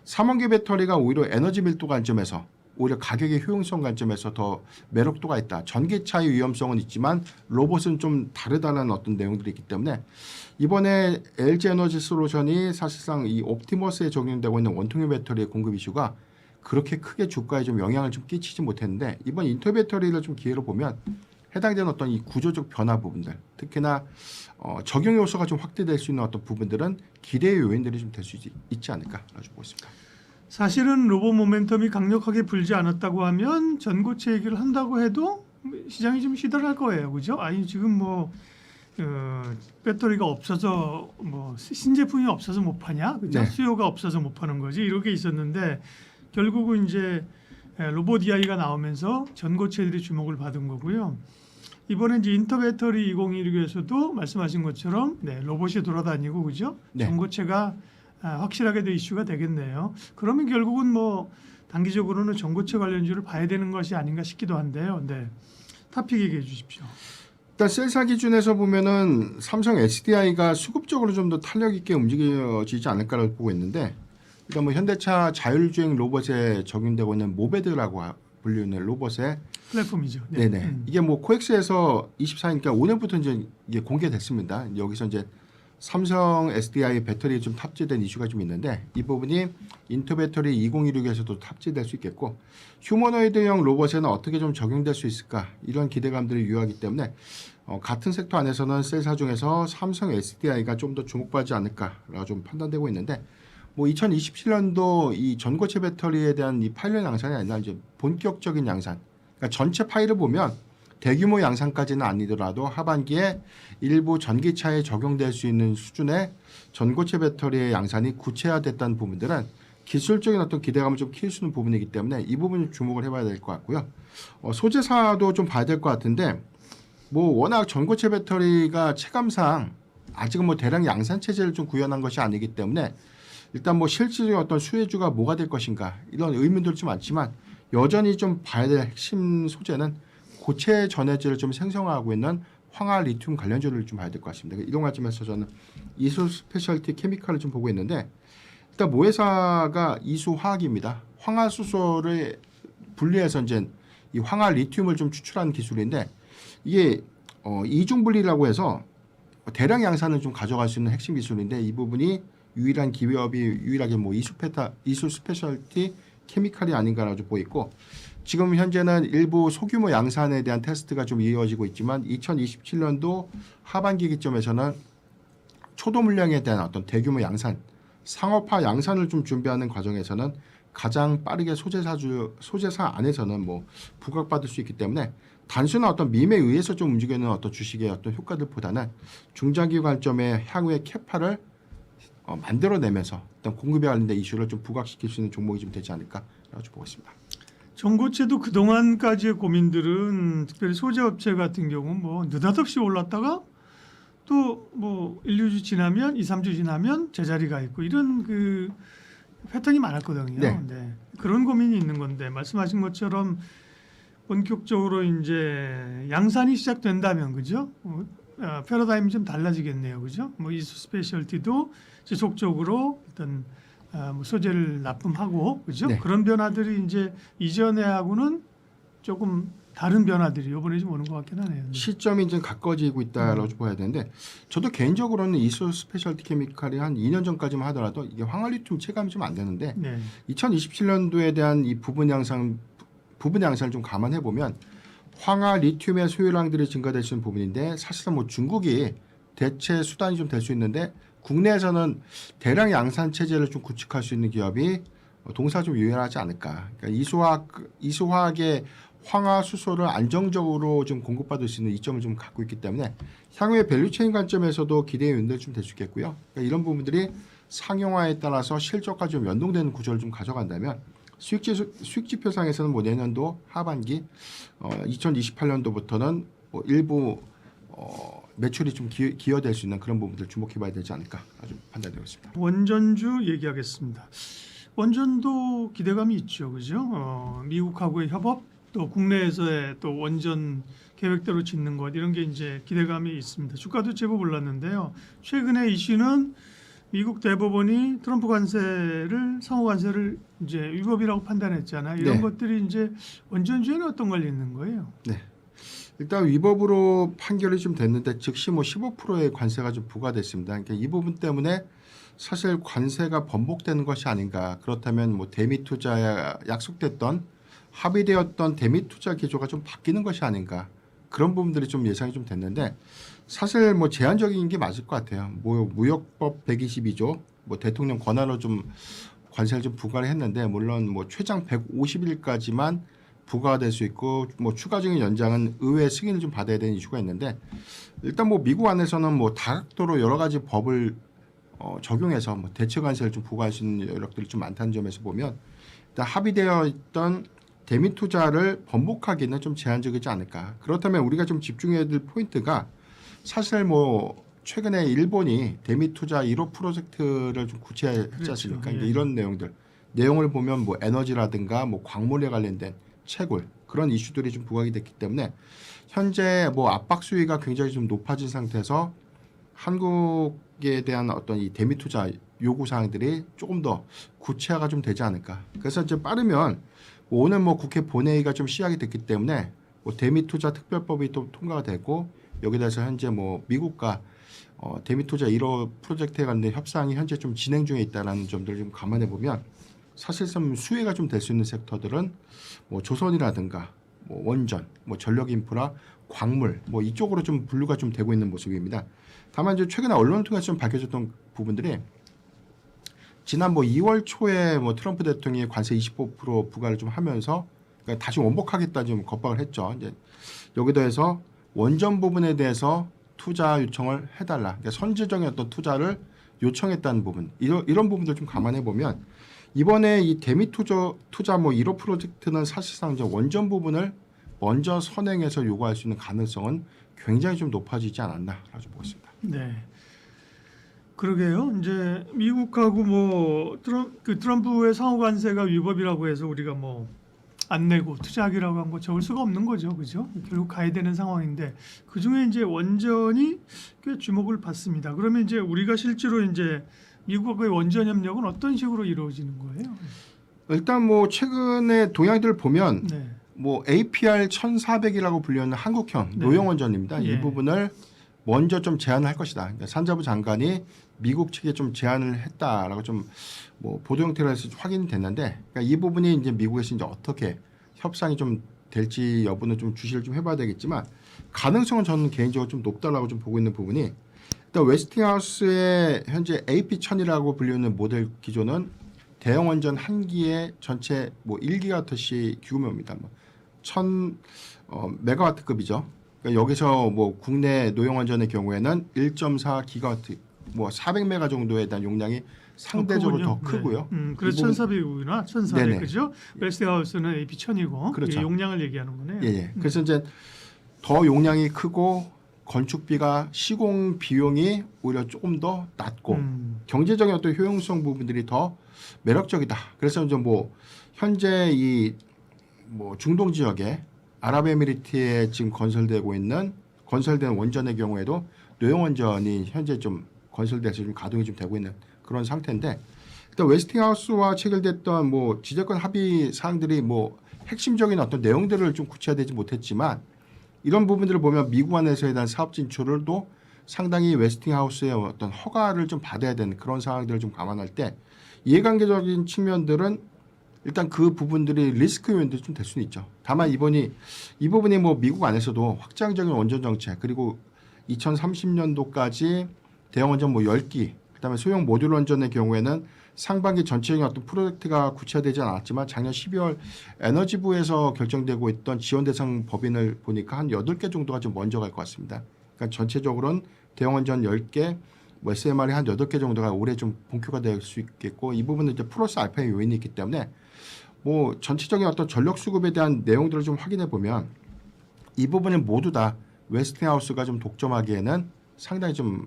3원계 배터리가 오히려 에너지 밀도 관점에서 오히려 가격의 효용성 관점에서 더 매력도가 있다. 전기차의 위험성은 있지만 로봇은 좀 다르다는 어떤 내용들이 있기 때문에 이번에 LG 에너지 솔루션이 사실상 이 옵티머스에 적용되고 있는 원통형 배터리의 공급 이슈가 그렇게 크게 주가에 좀 영향을 좀 끼치지 못했는데 이번 인터 배터리를 좀 기회로 보면 해당되는 어떤 이 구조적 변화 부분들, 특히나 적용 요소가 좀 확대될 수 있는 어떤 부분들은 기대의 요인들이 좀 될 수 있지 않을까라고 보고 있습니다. 사실은 로봇 모멘텀이 강력하게 불지 않았다고 하면 전고체 얘기를 한다고 해도 시장이 좀 시들할 거예요, 그죠? 아니 지금 뭐 배터리가 없어서 뭐 신제품이 없어서 못 파냐, 그죠? 네. 수요가 없어서 못 파는 거지 이렇게 있었는데 결국은 이제 로봇 이야기가 나오면서 전고체들이 주목을 받은 거고요. 이번에 이제 인터 배터리 2016에서도 말씀하신 것처럼 로봇이 돌아다니고 그죠? 네. 전고체가 확실하게 더 이슈가 되겠네요. 그러면 결국은 뭐 단기적으로는 전고체 관련주를 봐야 되는 것이 아닌가 싶기도 한데요. 네, 타픽 얘기해 주십시오. 일단 셀사 기준에서 보면은 삼성 SDI가 수급적으로 좀 더 탄력 있게 움직여지지 않을까라고 보고 있는데, 일단 뭐 현대차 자율주행 로봇에 적용되고 있는 모베드라고 불리는 로봇의 플랫폼이죠. 네네. 이게 뭐 코엑스에서 24일니까 오늘부터 이제 이게 공개됐습니다. 여기서 이제 삼성 SDI 배터리에 좀 탑재된 이슈가 좀 있는데 이 부분이 인터 배터리 2016에서도 탑재될 수 있겠고 휴머노이드형 로봇에는 어떻게 좀 적용될 수 있을까 이런 기대감들이 유효하기 때문에 같은 섹터 안에서는 셀사 중에서 삼성 SDI가 좀 더 주목받지 않을까라고 좀 판단되고 있는데 뭐 2027년도 이 전고체 배터리에 대한 이 파일럿 양산이 아니라 이제 본격적인 양산. 그러니까 전체 파일을 보면 대규모 양산까지는 아니더라도 하반기에 일부 전기차에 적용될 수 있는 수준의 전고체 배터리의 양산이 구체화됐다는 부분들은 기술적인 어떤 기대감을 좀 키울 수 있는 부분이기 때문에 이 부분을 주목을 해봐야 될 것 같고요. 소재사도 좀 봐야 될 것 같은데 뭐 워낙 전고체 배터리가 체감상 아직은 뭐 대량 양산 체제를 좀 구현한 것이 아니기 때문에 일단 뭐 실질적인 어떤 수혜주가 뭐가 될 것인가 이런 의문들이 좀 많지만 여전히 좀 봐야 될 핵심 소재는 고체 전해질을 좀 생성하고 있는 황화 리튬 관련주를 좀 봐야 될 것 같습니다. 이런 관점에서 저는 이수 스페셜티 케미칼을 좀 보고 있는데 일단 모회사가 이수화학입니다. 황화 수소를 분리해서 이제 이 황화 리튬을 좀 추출하는 기술인데 이게 이중 분리라고 해서 대량 양산을 좀 가져갈 수 있는 핵심 기술인데 이 부분이 유일한 기업이 유일하게 뭐 이수 스페셜티 케미칼이 아닌가라고 좀 보이고 지금 현재는 일부 소규모 양산에 대한 테스트가 좀 이어지고 있지만 2027년도 하반기 기점에서는 초도 물량에 대한 어떤 대규모 양산, 상업화 양산을 좀 준비하는 과정에서는 가장 빠르게 소재사 안에서는 뭐 부각받을 수 있기 때문에 단순한 어떤 밈에 의해서 좀 움직이는 어떤 주식의 어떤 효과들보다는 중장기 관점의 향후의 캐파를 만들어내면서 어떤 공급에 관련된 이슈를 좀 부각시킬 수 있는 종목이 좀 되지 않을까라고 보고 있습니다. 전고체도 그동안까지의 고민들은 특별히 소재업체 같은 경우 뭐 느닷없이 올랐다가 또 뭐 1, 2주 지나면 2, 3주 지나면 제자리가 있고 이런 그 패턴이 많았거든요. 네. 그런 고민이 있는 건데 말씀하신 것처럼 본격적으로 이제 양산이 시작된다면 그죠? 패러다임이 좀 달라지겠네요. 그죠? 뭐 이수 스페셜티도 지속적으로 일단 뭐 소재를 납품하고 그죠? 네. 그런 변화들이 이제 이전에하고는 조금 다른 변화들이 이번에 좀 오는 것 같긴 하네요. 네. 시점이 이제 가까워지고 있다라고 봐야 되는데 저도 개인적으로는 이수 스페셜티 케미칼이 한 2년 전까지만 하더라도 이게 황화리튬 체감이 좀 안 되는데 네. 2027년도에 대한 이 부분 양산을 좀 감안해 보면 황화 리튬의 소유량들이 증가될 수 있는 부분인데 사실은 뭐 중국이 대체 수단이 좀 될 수 있는데 국내에서는 대량 양산 체제를 좀 구축할 수 있는 기업이 동사 좀 유연하지 않을까. 그러니까 이수화학의 황화수소를 안정적으로 좀 공급받을 수 있는 이점을 좀 갖고 있기 때문에 향후의 밸류체인 관점에서도 기대의 요인들 좀 될 수 있겠고요. 그러니까 이런 부분들이 상용화에 따라서 실적과 좀 연동되는 구조를 좀 가져간다면 수익지표상에서는 뭐 내년도 하반기 2028년도부터는 뭐 일부 매출이 좀 기여될 수 있는 그런 부분들 주목해봐야 되지 않을까 아주 판단되고 있습니다. 원전주 얘기하겠습니다. 원전도 기대감이 있죠, 그죠? 미국하고의 협업, 또 국내에서의 또 원전 계획대로 짓는 것 이런 게 이제 기대감이 있습니다. 주가도 제법 올랐는데요. 최근에 이슈는 미국 대법원이 트럼프 관세를 상호 관세를 이제 위법이라고 판단했잖아요. 이런 네. 것들이 이제 원전주에는 어떤 걸 있는 거예요? 네. 일단 위법으로 판결이 좀 됐는데 즉시 뭐 15%의 관세가 좀 부과됐습니다. 그러니까 이 부분 때문에 사실 관세가 번복되는 것이 아닌가. 그렇다면 뭐 대미 투자에 약속됐던 합의되었던 대미 투자 기조가 좀 바뀌는 것이 아닌가. 그런 부분들이 좀 예상이 좀 됐는데 사실 뭐 제한적인 게 맞을 것 같아요. 뭐 무역법 122조 뭐 대통령 권한으로 좀 관세를 좀 부과를 했는데 물론 뭐 최장 150일까지만 부과될 수 있고 뭐 추가적인 연장은 의회 승인을 좀 받아야 되는 이슈가 있는데 일단 뭐 미국 안에서는 뭐 다각도로 여러 가지 법을 적용해서 뭐 대체 관세를 좀 부과할 수 있는 여력들이 좀 많다는 점에서 보면 일단 합의되어 있던 대미 투자를 번복하기는 좀 제한적이지 않을까. 그렇다면 우리가 좀 집중해야 될 포인트가 사실 뭐 최근에 일본이 대미 투자 1호 프로젝트를 좀 구체화했지 않습니까? 그렇죠. 이제 예. 이런 내용을 보면 뭐 에너지라든가 뭐 광물에 관련된 채굴 그런 이슈들이 좀 부각이 됐기 때문에 현재 뭐 압박 수위가 굉장히 좀 높아진 상태에서 한국에 대한 어떤 이 대미 투자 요구 사항들이 조금 더 구체화가 좀 되지 않을까. 그래서 이제 빠르면 오늘 뭐 국회 본회의가 좀 시작이 됐기 때문에 뭐 대미 투자 특별법이 또 통과가 되고 여기에 대해서 현재 뭐 미국과 대미 투자 1호 프로젝트에 관련된 협상이 현재 좀 진행 중에 있다는 점들을 좀 감안해 보면 사실상 수혜가 좀 될 수 있는 섹터들은 뭐 조선이라든가 뭐 원전, 뭐 전력 인프라, 광물 뭐 이쪽으로 좀 분류가 좀 되고 있는 모습입니다. 다만 이제 최근에 언론을 통해서 좀 밝혀졌던 부분들이 지난 뭐 2월 초에 뭐 트럼프 대통령이 관세 25% 부과를 좀 하면서 그러니까 다시 원복하겠다 좀 겁박을 했죠. 이제 여기에 대해서 원전 부분에 대해서 투자 요청을 해달라. 그러니까 선제적인 어떤 투자를 요청했다는 부분 이런 부분들 좀 감안해 보면 이번에 이 대미 투자 뭐 1호 프로젝트는 사실상 이제 원전 부분을 먼저 선행해서 요구할 수 있는 가능성은 굉장히 좀 높아지지 않았나라고 보고 있습니다. 네. 그러게요. 이제 미국하고 뭐 트럼프의 상호 관세가 위법이라고 해서 우리가 뭐 안 내고 투자하기라고 한 거 적을 수가 없는 거죠, 그죠? 결국 가야 되는 상황인데 그 중에 이제 원전이 꽤 주목을 받습니다. 그러면 이제 우리가 실제로 이제 미국과의 원전 협력은 어떤 식으로 이루어지는 거예요? 일단 뭐 최근에 동향들을 보면 네. 뭐 APR 1400이라고 불리는 한국형 네. 노영 원전입니다. 예. 이 부분을 먼저 좀 제안을 할 것이다. 그러니까 산자부 장관이 미국 측에 좀 제안을 했다라고 좀 뭐 보도 형태로 해서 확인이 됐는데 그러니까 이 부분이 이제 미국에서 이제 어떻게 협상이 좀 될지 여부는 좀 주시를 좀 해봐야 되겠지만 가능성은 저는 개인적으로 좀 높다라고 좀 보고 있는 부분이 일단 웨스팅하우스의 현재 AP1000이라고 불리는 모델 기조는 대형 원전 한 기의 전체 뭐 1기가와트시 규모입니다. 뭐 1000 메가와트급이죠. 그러니까 여기서 뭐 국내 노영 원전의 경우에는 1.4 기가와트 뭐 400메가 정도에 대한 용량이 상대적으로 더 크고요. 그래서 1,400이구나. 1,400 네네. 그죠? 웨스팅하우스는 AP1000이고 그렇죠. 용량을 얘기하는 거네요. 예. 그래서 이제 더 용량이 크고 건축비가 시공 비용이 오히려 조금 더 낮고 경제적인 어떤 효용성 부분들이 더 매력적이다. 그래서 이제 뭐 현재 이 뭐 중동 지역에 아랍에미리트에 지금 건설된 원전의 경우에도 노영 원전이 현재 좀 건설돼서 좀 가동이 좀 되고 있는 그런 상태인데 일단 웨스팅하우스와 체결됐던 뭐 지적권 합의 사항들이 뭐 핵심적인 어떤 내용들을 좀 구체화되지 못했지만 이런 부분들을 보면 미국 안에서에 대한 사업 진출을도 상당히 웨스팅하우스의 어떤 허가를 좀 받아야 되는 그런 상황들을 좀 감안할 때 이해관계적인 측면들은 일단 그 부분들이 리스크 요인들이 좀 될 수는 있죠. 다만 이 부분이 뭐 미국 안에서도 확장적인 원전 정책 그리고 2030년도까지 대형 원전 뭐 10기 그다음에 소형 모듈 원전의 경우에는 상반기 전체적인 어떤 프로젝트가 구체화되지 않았지만 작년 12월 에너지부에서 결정되고 있던 지원 대상 법인을 보니까 한 8개 정도가 좀 먼저 갈 것 같습니다. 그러니까 전체적으로는 대형원전 10개, 뭐 SMR이 한 8개 정도가 올해 좀 본격화 될 수 있겠고 이 부분은 이제 플러스 알파의 요인이 있기 때문에 뭐 전체적인 어떤 전력 수급에 대한 내용들을 좀 확인해 보면 이 부분은 모두 다 웨스팅하우스가 좀 독점하기에는 상당히 좀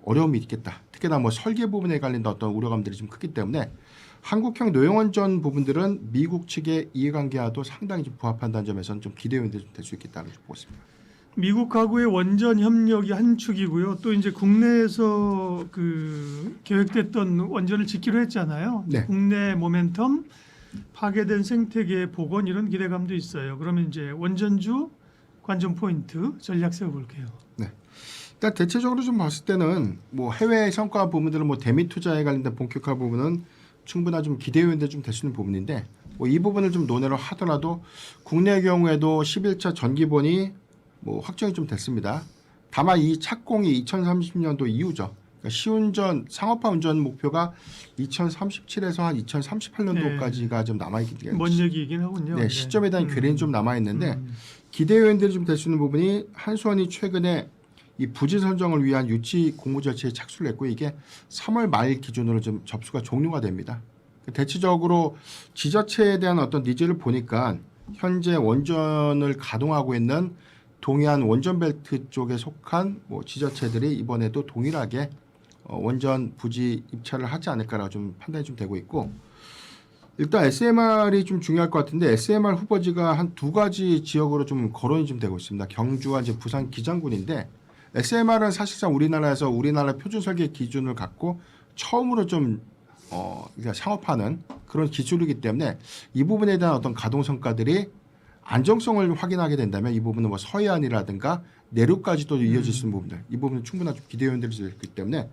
어려움이 있겠다. 특히나 뭐 설계 부분에 관련된 어떤 우려감들이 좀 크기 때문에 한국형 노영원전 부분들은 미국 측의 이해관계와도 상당히 좀 부합한다는 점에서는 좀 기대 요인이 될 수 있겠다고 보고 있습니다. 미국하고의 원전 협력이 한 축이고요. 또 이제 국내에서 그 계획됐던 원전을 짓기로 했잖아요. 네. 국내 모멘텀, 파괴된 생태계 복원 이런 기대감도 있어요. 그러면 이제 원전주 관전 포인트 전략 세워볼게요. 네. 일단 대체적으로 좀 봤을 때는 뭐 해외 성과 부분들은 뭐 대미 투자에 관련된 본격화 부분은 충분한 좀 기대 요인들 좀 될 수 있는 부분인데 뭐 이 부분을 좀 논의를 하더라도 국내의 경우에도 11차 전기본이 뭐 확정이 좀 됐습니다. 다만 이 착공이 2030년도 이후죠. 그러니까 시운전 상업화 운전 목표가 2037에서 한 2038년도까지가 좀 남아있기 때문에 먼 얘기이긴 하군요. 네, 시점에 대한 괴리는 좀 남아있는데 기대 요인들이 좀 될 수 있는 부분이 한수원이 최근에 이 부지 선정을 위한 유치 공모 절차에 착수를 했고 이게 3월 말 기준으로 좀 접수가 종료가 됩니다. 대체적으로 지자체에 대한 어떤 니즈를 보니까 현재 원전을 가동하고 있는 동해안 원전벨트 쪽에 속한 뭐 지자체들이 이번에도 동일하게 원전 부지 입찰을 하지 않을까라고 좀 판단이 좀 되고 있고 일단 SMR이 좀 중요할 것 같은데 SMR 후보지가 한 2가지 지역으로 좀 거론이 좀 되고 있습니다. 경주와 이제 부산 기장군인데 SMR은 사실상 우리나라에서 우리나라 표준 설계 기준을 갖고 처음으로 좀 그러니까 상업하는 그런 기술이기 때문에 이 부분에 대한 어떤 가동 성과들이 안정성을 확인하게 된다면 이 부분은 뭐 서해안이라든가 내륙까지도 이어질 수 있는 부분들 이 부분은 충분한 좀 기대 요인들이 있기 때문에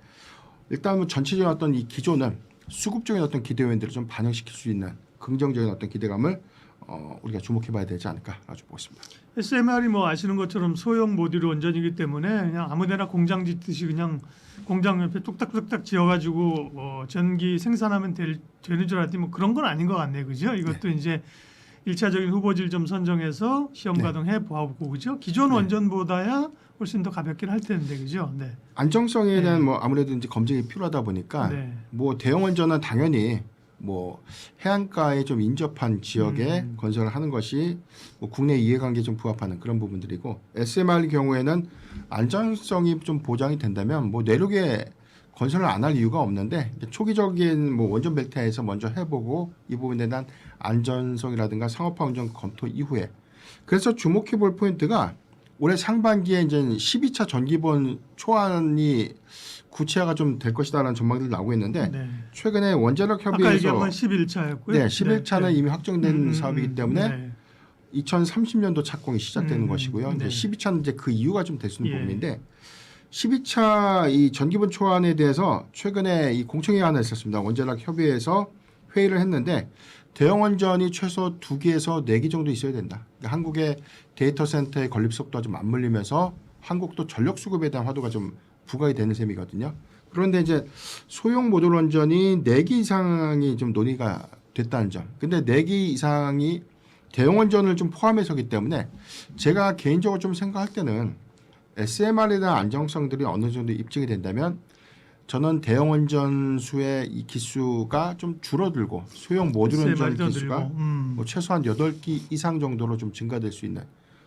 일단 뭐 전체적인 어떤 이 기조는 수급적인 어떤 기대 요인들을 좀 반영시킬 수 있는 긍정적인 어떤 기대감을 우리가 주목해봐야 되지 않을까라고 보고 있습니다. SMR이 뭐 아시는 것처럼 소형 모듈 원전이기 때문에 그냥 아무데나 공장 짓듯이 그냥 공장 옆에 뚝딱뚝딱 지어가지고 전기 생산하면 되는 줄 알았더니 뭐 그런 건 아닌 것 같네요, 그죠? 이것도 이제 1차적인 후보지를 좀 선정해서 시험 가동해 보고 그죠? 기존 원전보다야 훨씬 더 가볍긴 할 텐데 그죠? 네. 안정성에 대한 뭐 아무래도 이제 검증이 필요하다 보니까 뭐 대형 원전은 당연히 뭐 해안가에 좀 인접한 지역에 건설을 하는 것이 뭐 국내 이해관계에 좀 부합하는 그런 부분들이고 SMR 경우에는 안전성이 좀 보장이 된다면 뭐 내륙에 건설을 안 할 이유가 없는데 초기적인 뭐 원전 벨트에서 먼저 해보고 이 부분에 대한 안전성이라든가 상업화 운전 검토 이후에 그래서 주목해 볼 포인트가 올해 상반기에 이제 12차 전기본 초안이 구체화가 좀 될 것이다라는 전망들이 나오고 있는데 최근에 원자력 협의회에서 아까 얘기한 건 11차였고요. 네, 11차는 이미 확정된 사업이기 때문에 2030년도 착공이 시작되는 것이고요. 이제 12차는 이제 그 이유가 좀 될 수 있는 부분인데 12차 이 전기본 초안에 대해서 최근에 이 공청회가 하나 있었습니다. 원자력 협의회에서 회의를 했는데 대형 원전이 최소 2개에서 4개 정도 있어야 된다. 그러니까 한국의 데이터 센터의 건립 속도가 좀 맞물리면서 한국도 전력 수급에 대한 화두가 좀 부각이 되는 셈이거든요. 그런데 이제 소형 모듈 원전이 4개 이상이 좀 논의가 됐다는 점. 근데 4개 이상이 대형 원전을 좀 포함해서기 때문에 제가 개인적으로 좀 생각할 때는 SMR에 대한 안정성들이 어느 정도 입증이 된다면 저는 대형 원전 수의 이 기수가 좀 줄어들고 소형 모듈 원전 기수가 뭐 최소한 8기 이상 정도로 좀 증가될 수 있는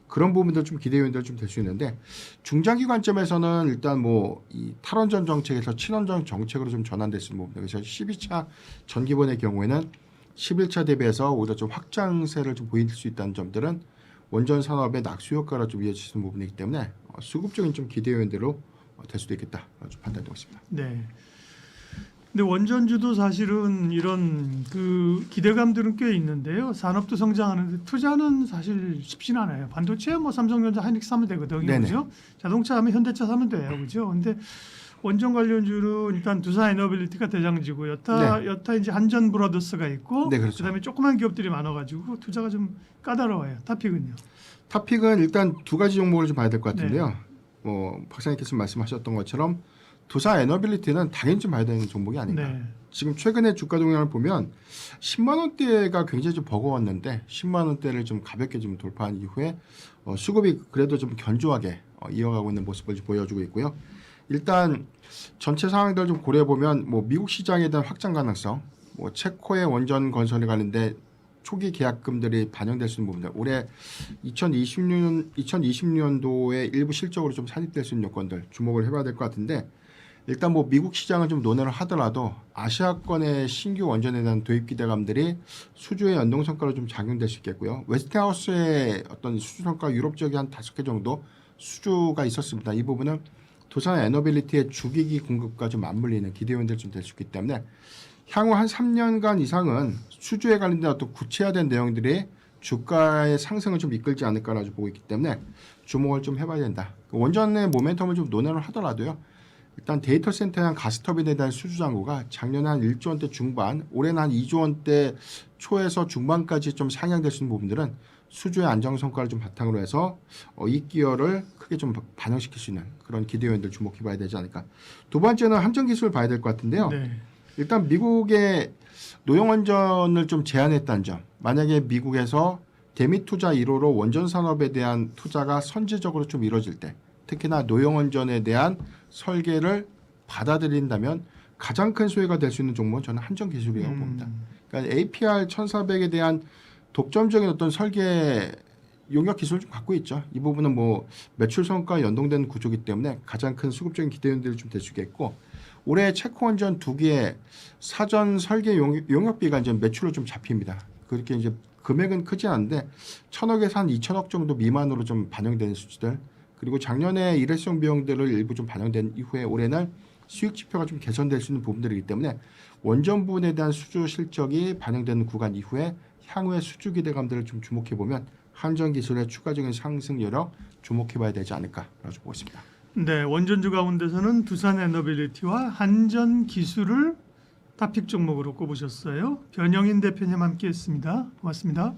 그런 부분들 좀 기대 요인들 좀 될 수 있는데 중장기 관점에서는 일단 뭐 이 탈원전 정책에서 친원전 정책으로 좀 전환될 수 있는 부분들 그래서 12차 전기본의 경우에는 11차 대비해서 오히려 좀 확장세를 좀 보일 수 있다는 점들은 원전 산업의 낙수 효과로 좀 이어질 수 있는 부분이기 때문에 수급적인 좀 기대 요인대로 될 수도 있겠다 좀 판단되고 있습니다. 네. 근데 원전주도 사실은 이런 그 기대감들은 꽤 있는데요. 산업도 성장하는데 투자는 사실 쉽지는 않아요. 반도체 뭐 삼성전자, 하이닉스 사면 되거든요. 그렇죠? 자동차 하면 현대차 사면 돼요. 그렇죠? 근데 원전 관련주는 일단 두산 에너빌리티가 대장지고 여타 이제 한전 브라더스가 있고 그렇죠. 그다음에 조그만 기업들이 많아가지고 투자가 좀 까다로워요. 타픽은요? 타픽은 일단 2가지 종목을 좀 봐야 될 것 같은데요. 뭐 박사님께서 말씀하셨던 것처럼 두산 에너빌리티는 당연히 좀 봐야 되는 종목이 아닌가. 네. 지금 최근에 주가 동향을 보면 10만 원대가 굉장히 좀 버거웠는데 10만 원대를 좀 가볍게 좀 돌파한 이후에 수급이 그래도 좀 견조하게 이어가고 있는 모습을 좀 보여주고 있고요. 일단 전체 상황들 좀 고려해 보면 뭐 미국 시장에 대한 확장 가능성, 뭐 체코의 원전 건설에 관련된 초기 계약금들이 반영될 수 있는 부분들, 올해 2020년도에 일부 실적으로 좀 산입될 수 있는 요건들 주목을 해봐야 될 것 같은데, 일단 뭐 미국 시장을 좀 논의를 하더라도 아시아권의 신규 원전에 대한 도입 기대감들이 수주의 연동 성과로 좀 작용될 수 있겠고요. 웨스팅하우스의 어떤 수주 성과 유럽 지역에 한 5개 정도 수주가 있었습니다. 이 부분은 두산 에너빌리티의 주기기 공급과 좀 맞물리는 기대 요인들 좀 될 수 있기 때문에 향후 한 3년간 이상은 수주에 관련된 어떤 구체화된 내용들이 주가의 상승을 좀 이끌지 않을까라고 보고 있기 때문에 주목을 좀 해봐야 된다. 원전의 모멘텀을 좀 논의를 하더라도요. 일단 데이터 센터에 한 가스터빈에 대한 수주 잔고가 작년에 한 1조 원대 중반, 올해는 한 2조 원대 초에서 중반까지 좀 상향될 수 있는 부분들은 수주의 안정 성과를 좀 바탕으로 해서 이 기여를 크게 좀 반영시킬 수 있는 그런 기대 요인들 주목해봐야 되지 않을까. 두 번째는 함정기술을 봐야 될 것 같은데요. 네. 일단 미국의 노영원전을 좀 제한했다는 점, 만약에 미국에서 대미 투자 1호로 원전 산업에 대한 투자가 선제적으로 좀 이루어질 때, 특히나 노영원전에 대한 설계를 받아들인다면 가장 큰 수혜가 될 수 있는 종목은 저는 한전기술이라고 봅니다. 그러니까 APR 1400에 대한 독점적인 어떤 설계 용역 기술을 좀 갖고 있죠. 이 부분은 뭐 매출 성과와 연동되는 구조이기 때문에 가장 큰 수급적인 기대요인들이 좀 될 수 있겠고, 올해 체코 원전 2개의 사전 설계 용역비가 이제 매출로 좀 잡힙니다. 그렇게 이제 금액은 크지 않은데 1,000억에서 한 2,000억 정도 미만으로 좀 반영되는 수치들, 그리고 작년에 일회성 비용들을 일부 좀 반영된 이후에 올해는 수익 지표가 좀 개선될 수 있는 부분들이기 때문에 원전 부분에 대한 수주 실적이 반영되는 구간 이후에 향후의 수주 기대감들을 좀 주목해 보면 한전기술의 추가적인 상승 여력 주목해 봐야 되지 않을까라고 보고 있습니다. 네, 원전주 가운데서는 두산 에너빌리티와 한전기술을 탑픽 종목으로 꼽으셨어요. 변영인 대표님 함께했습니다. 고맙습니다.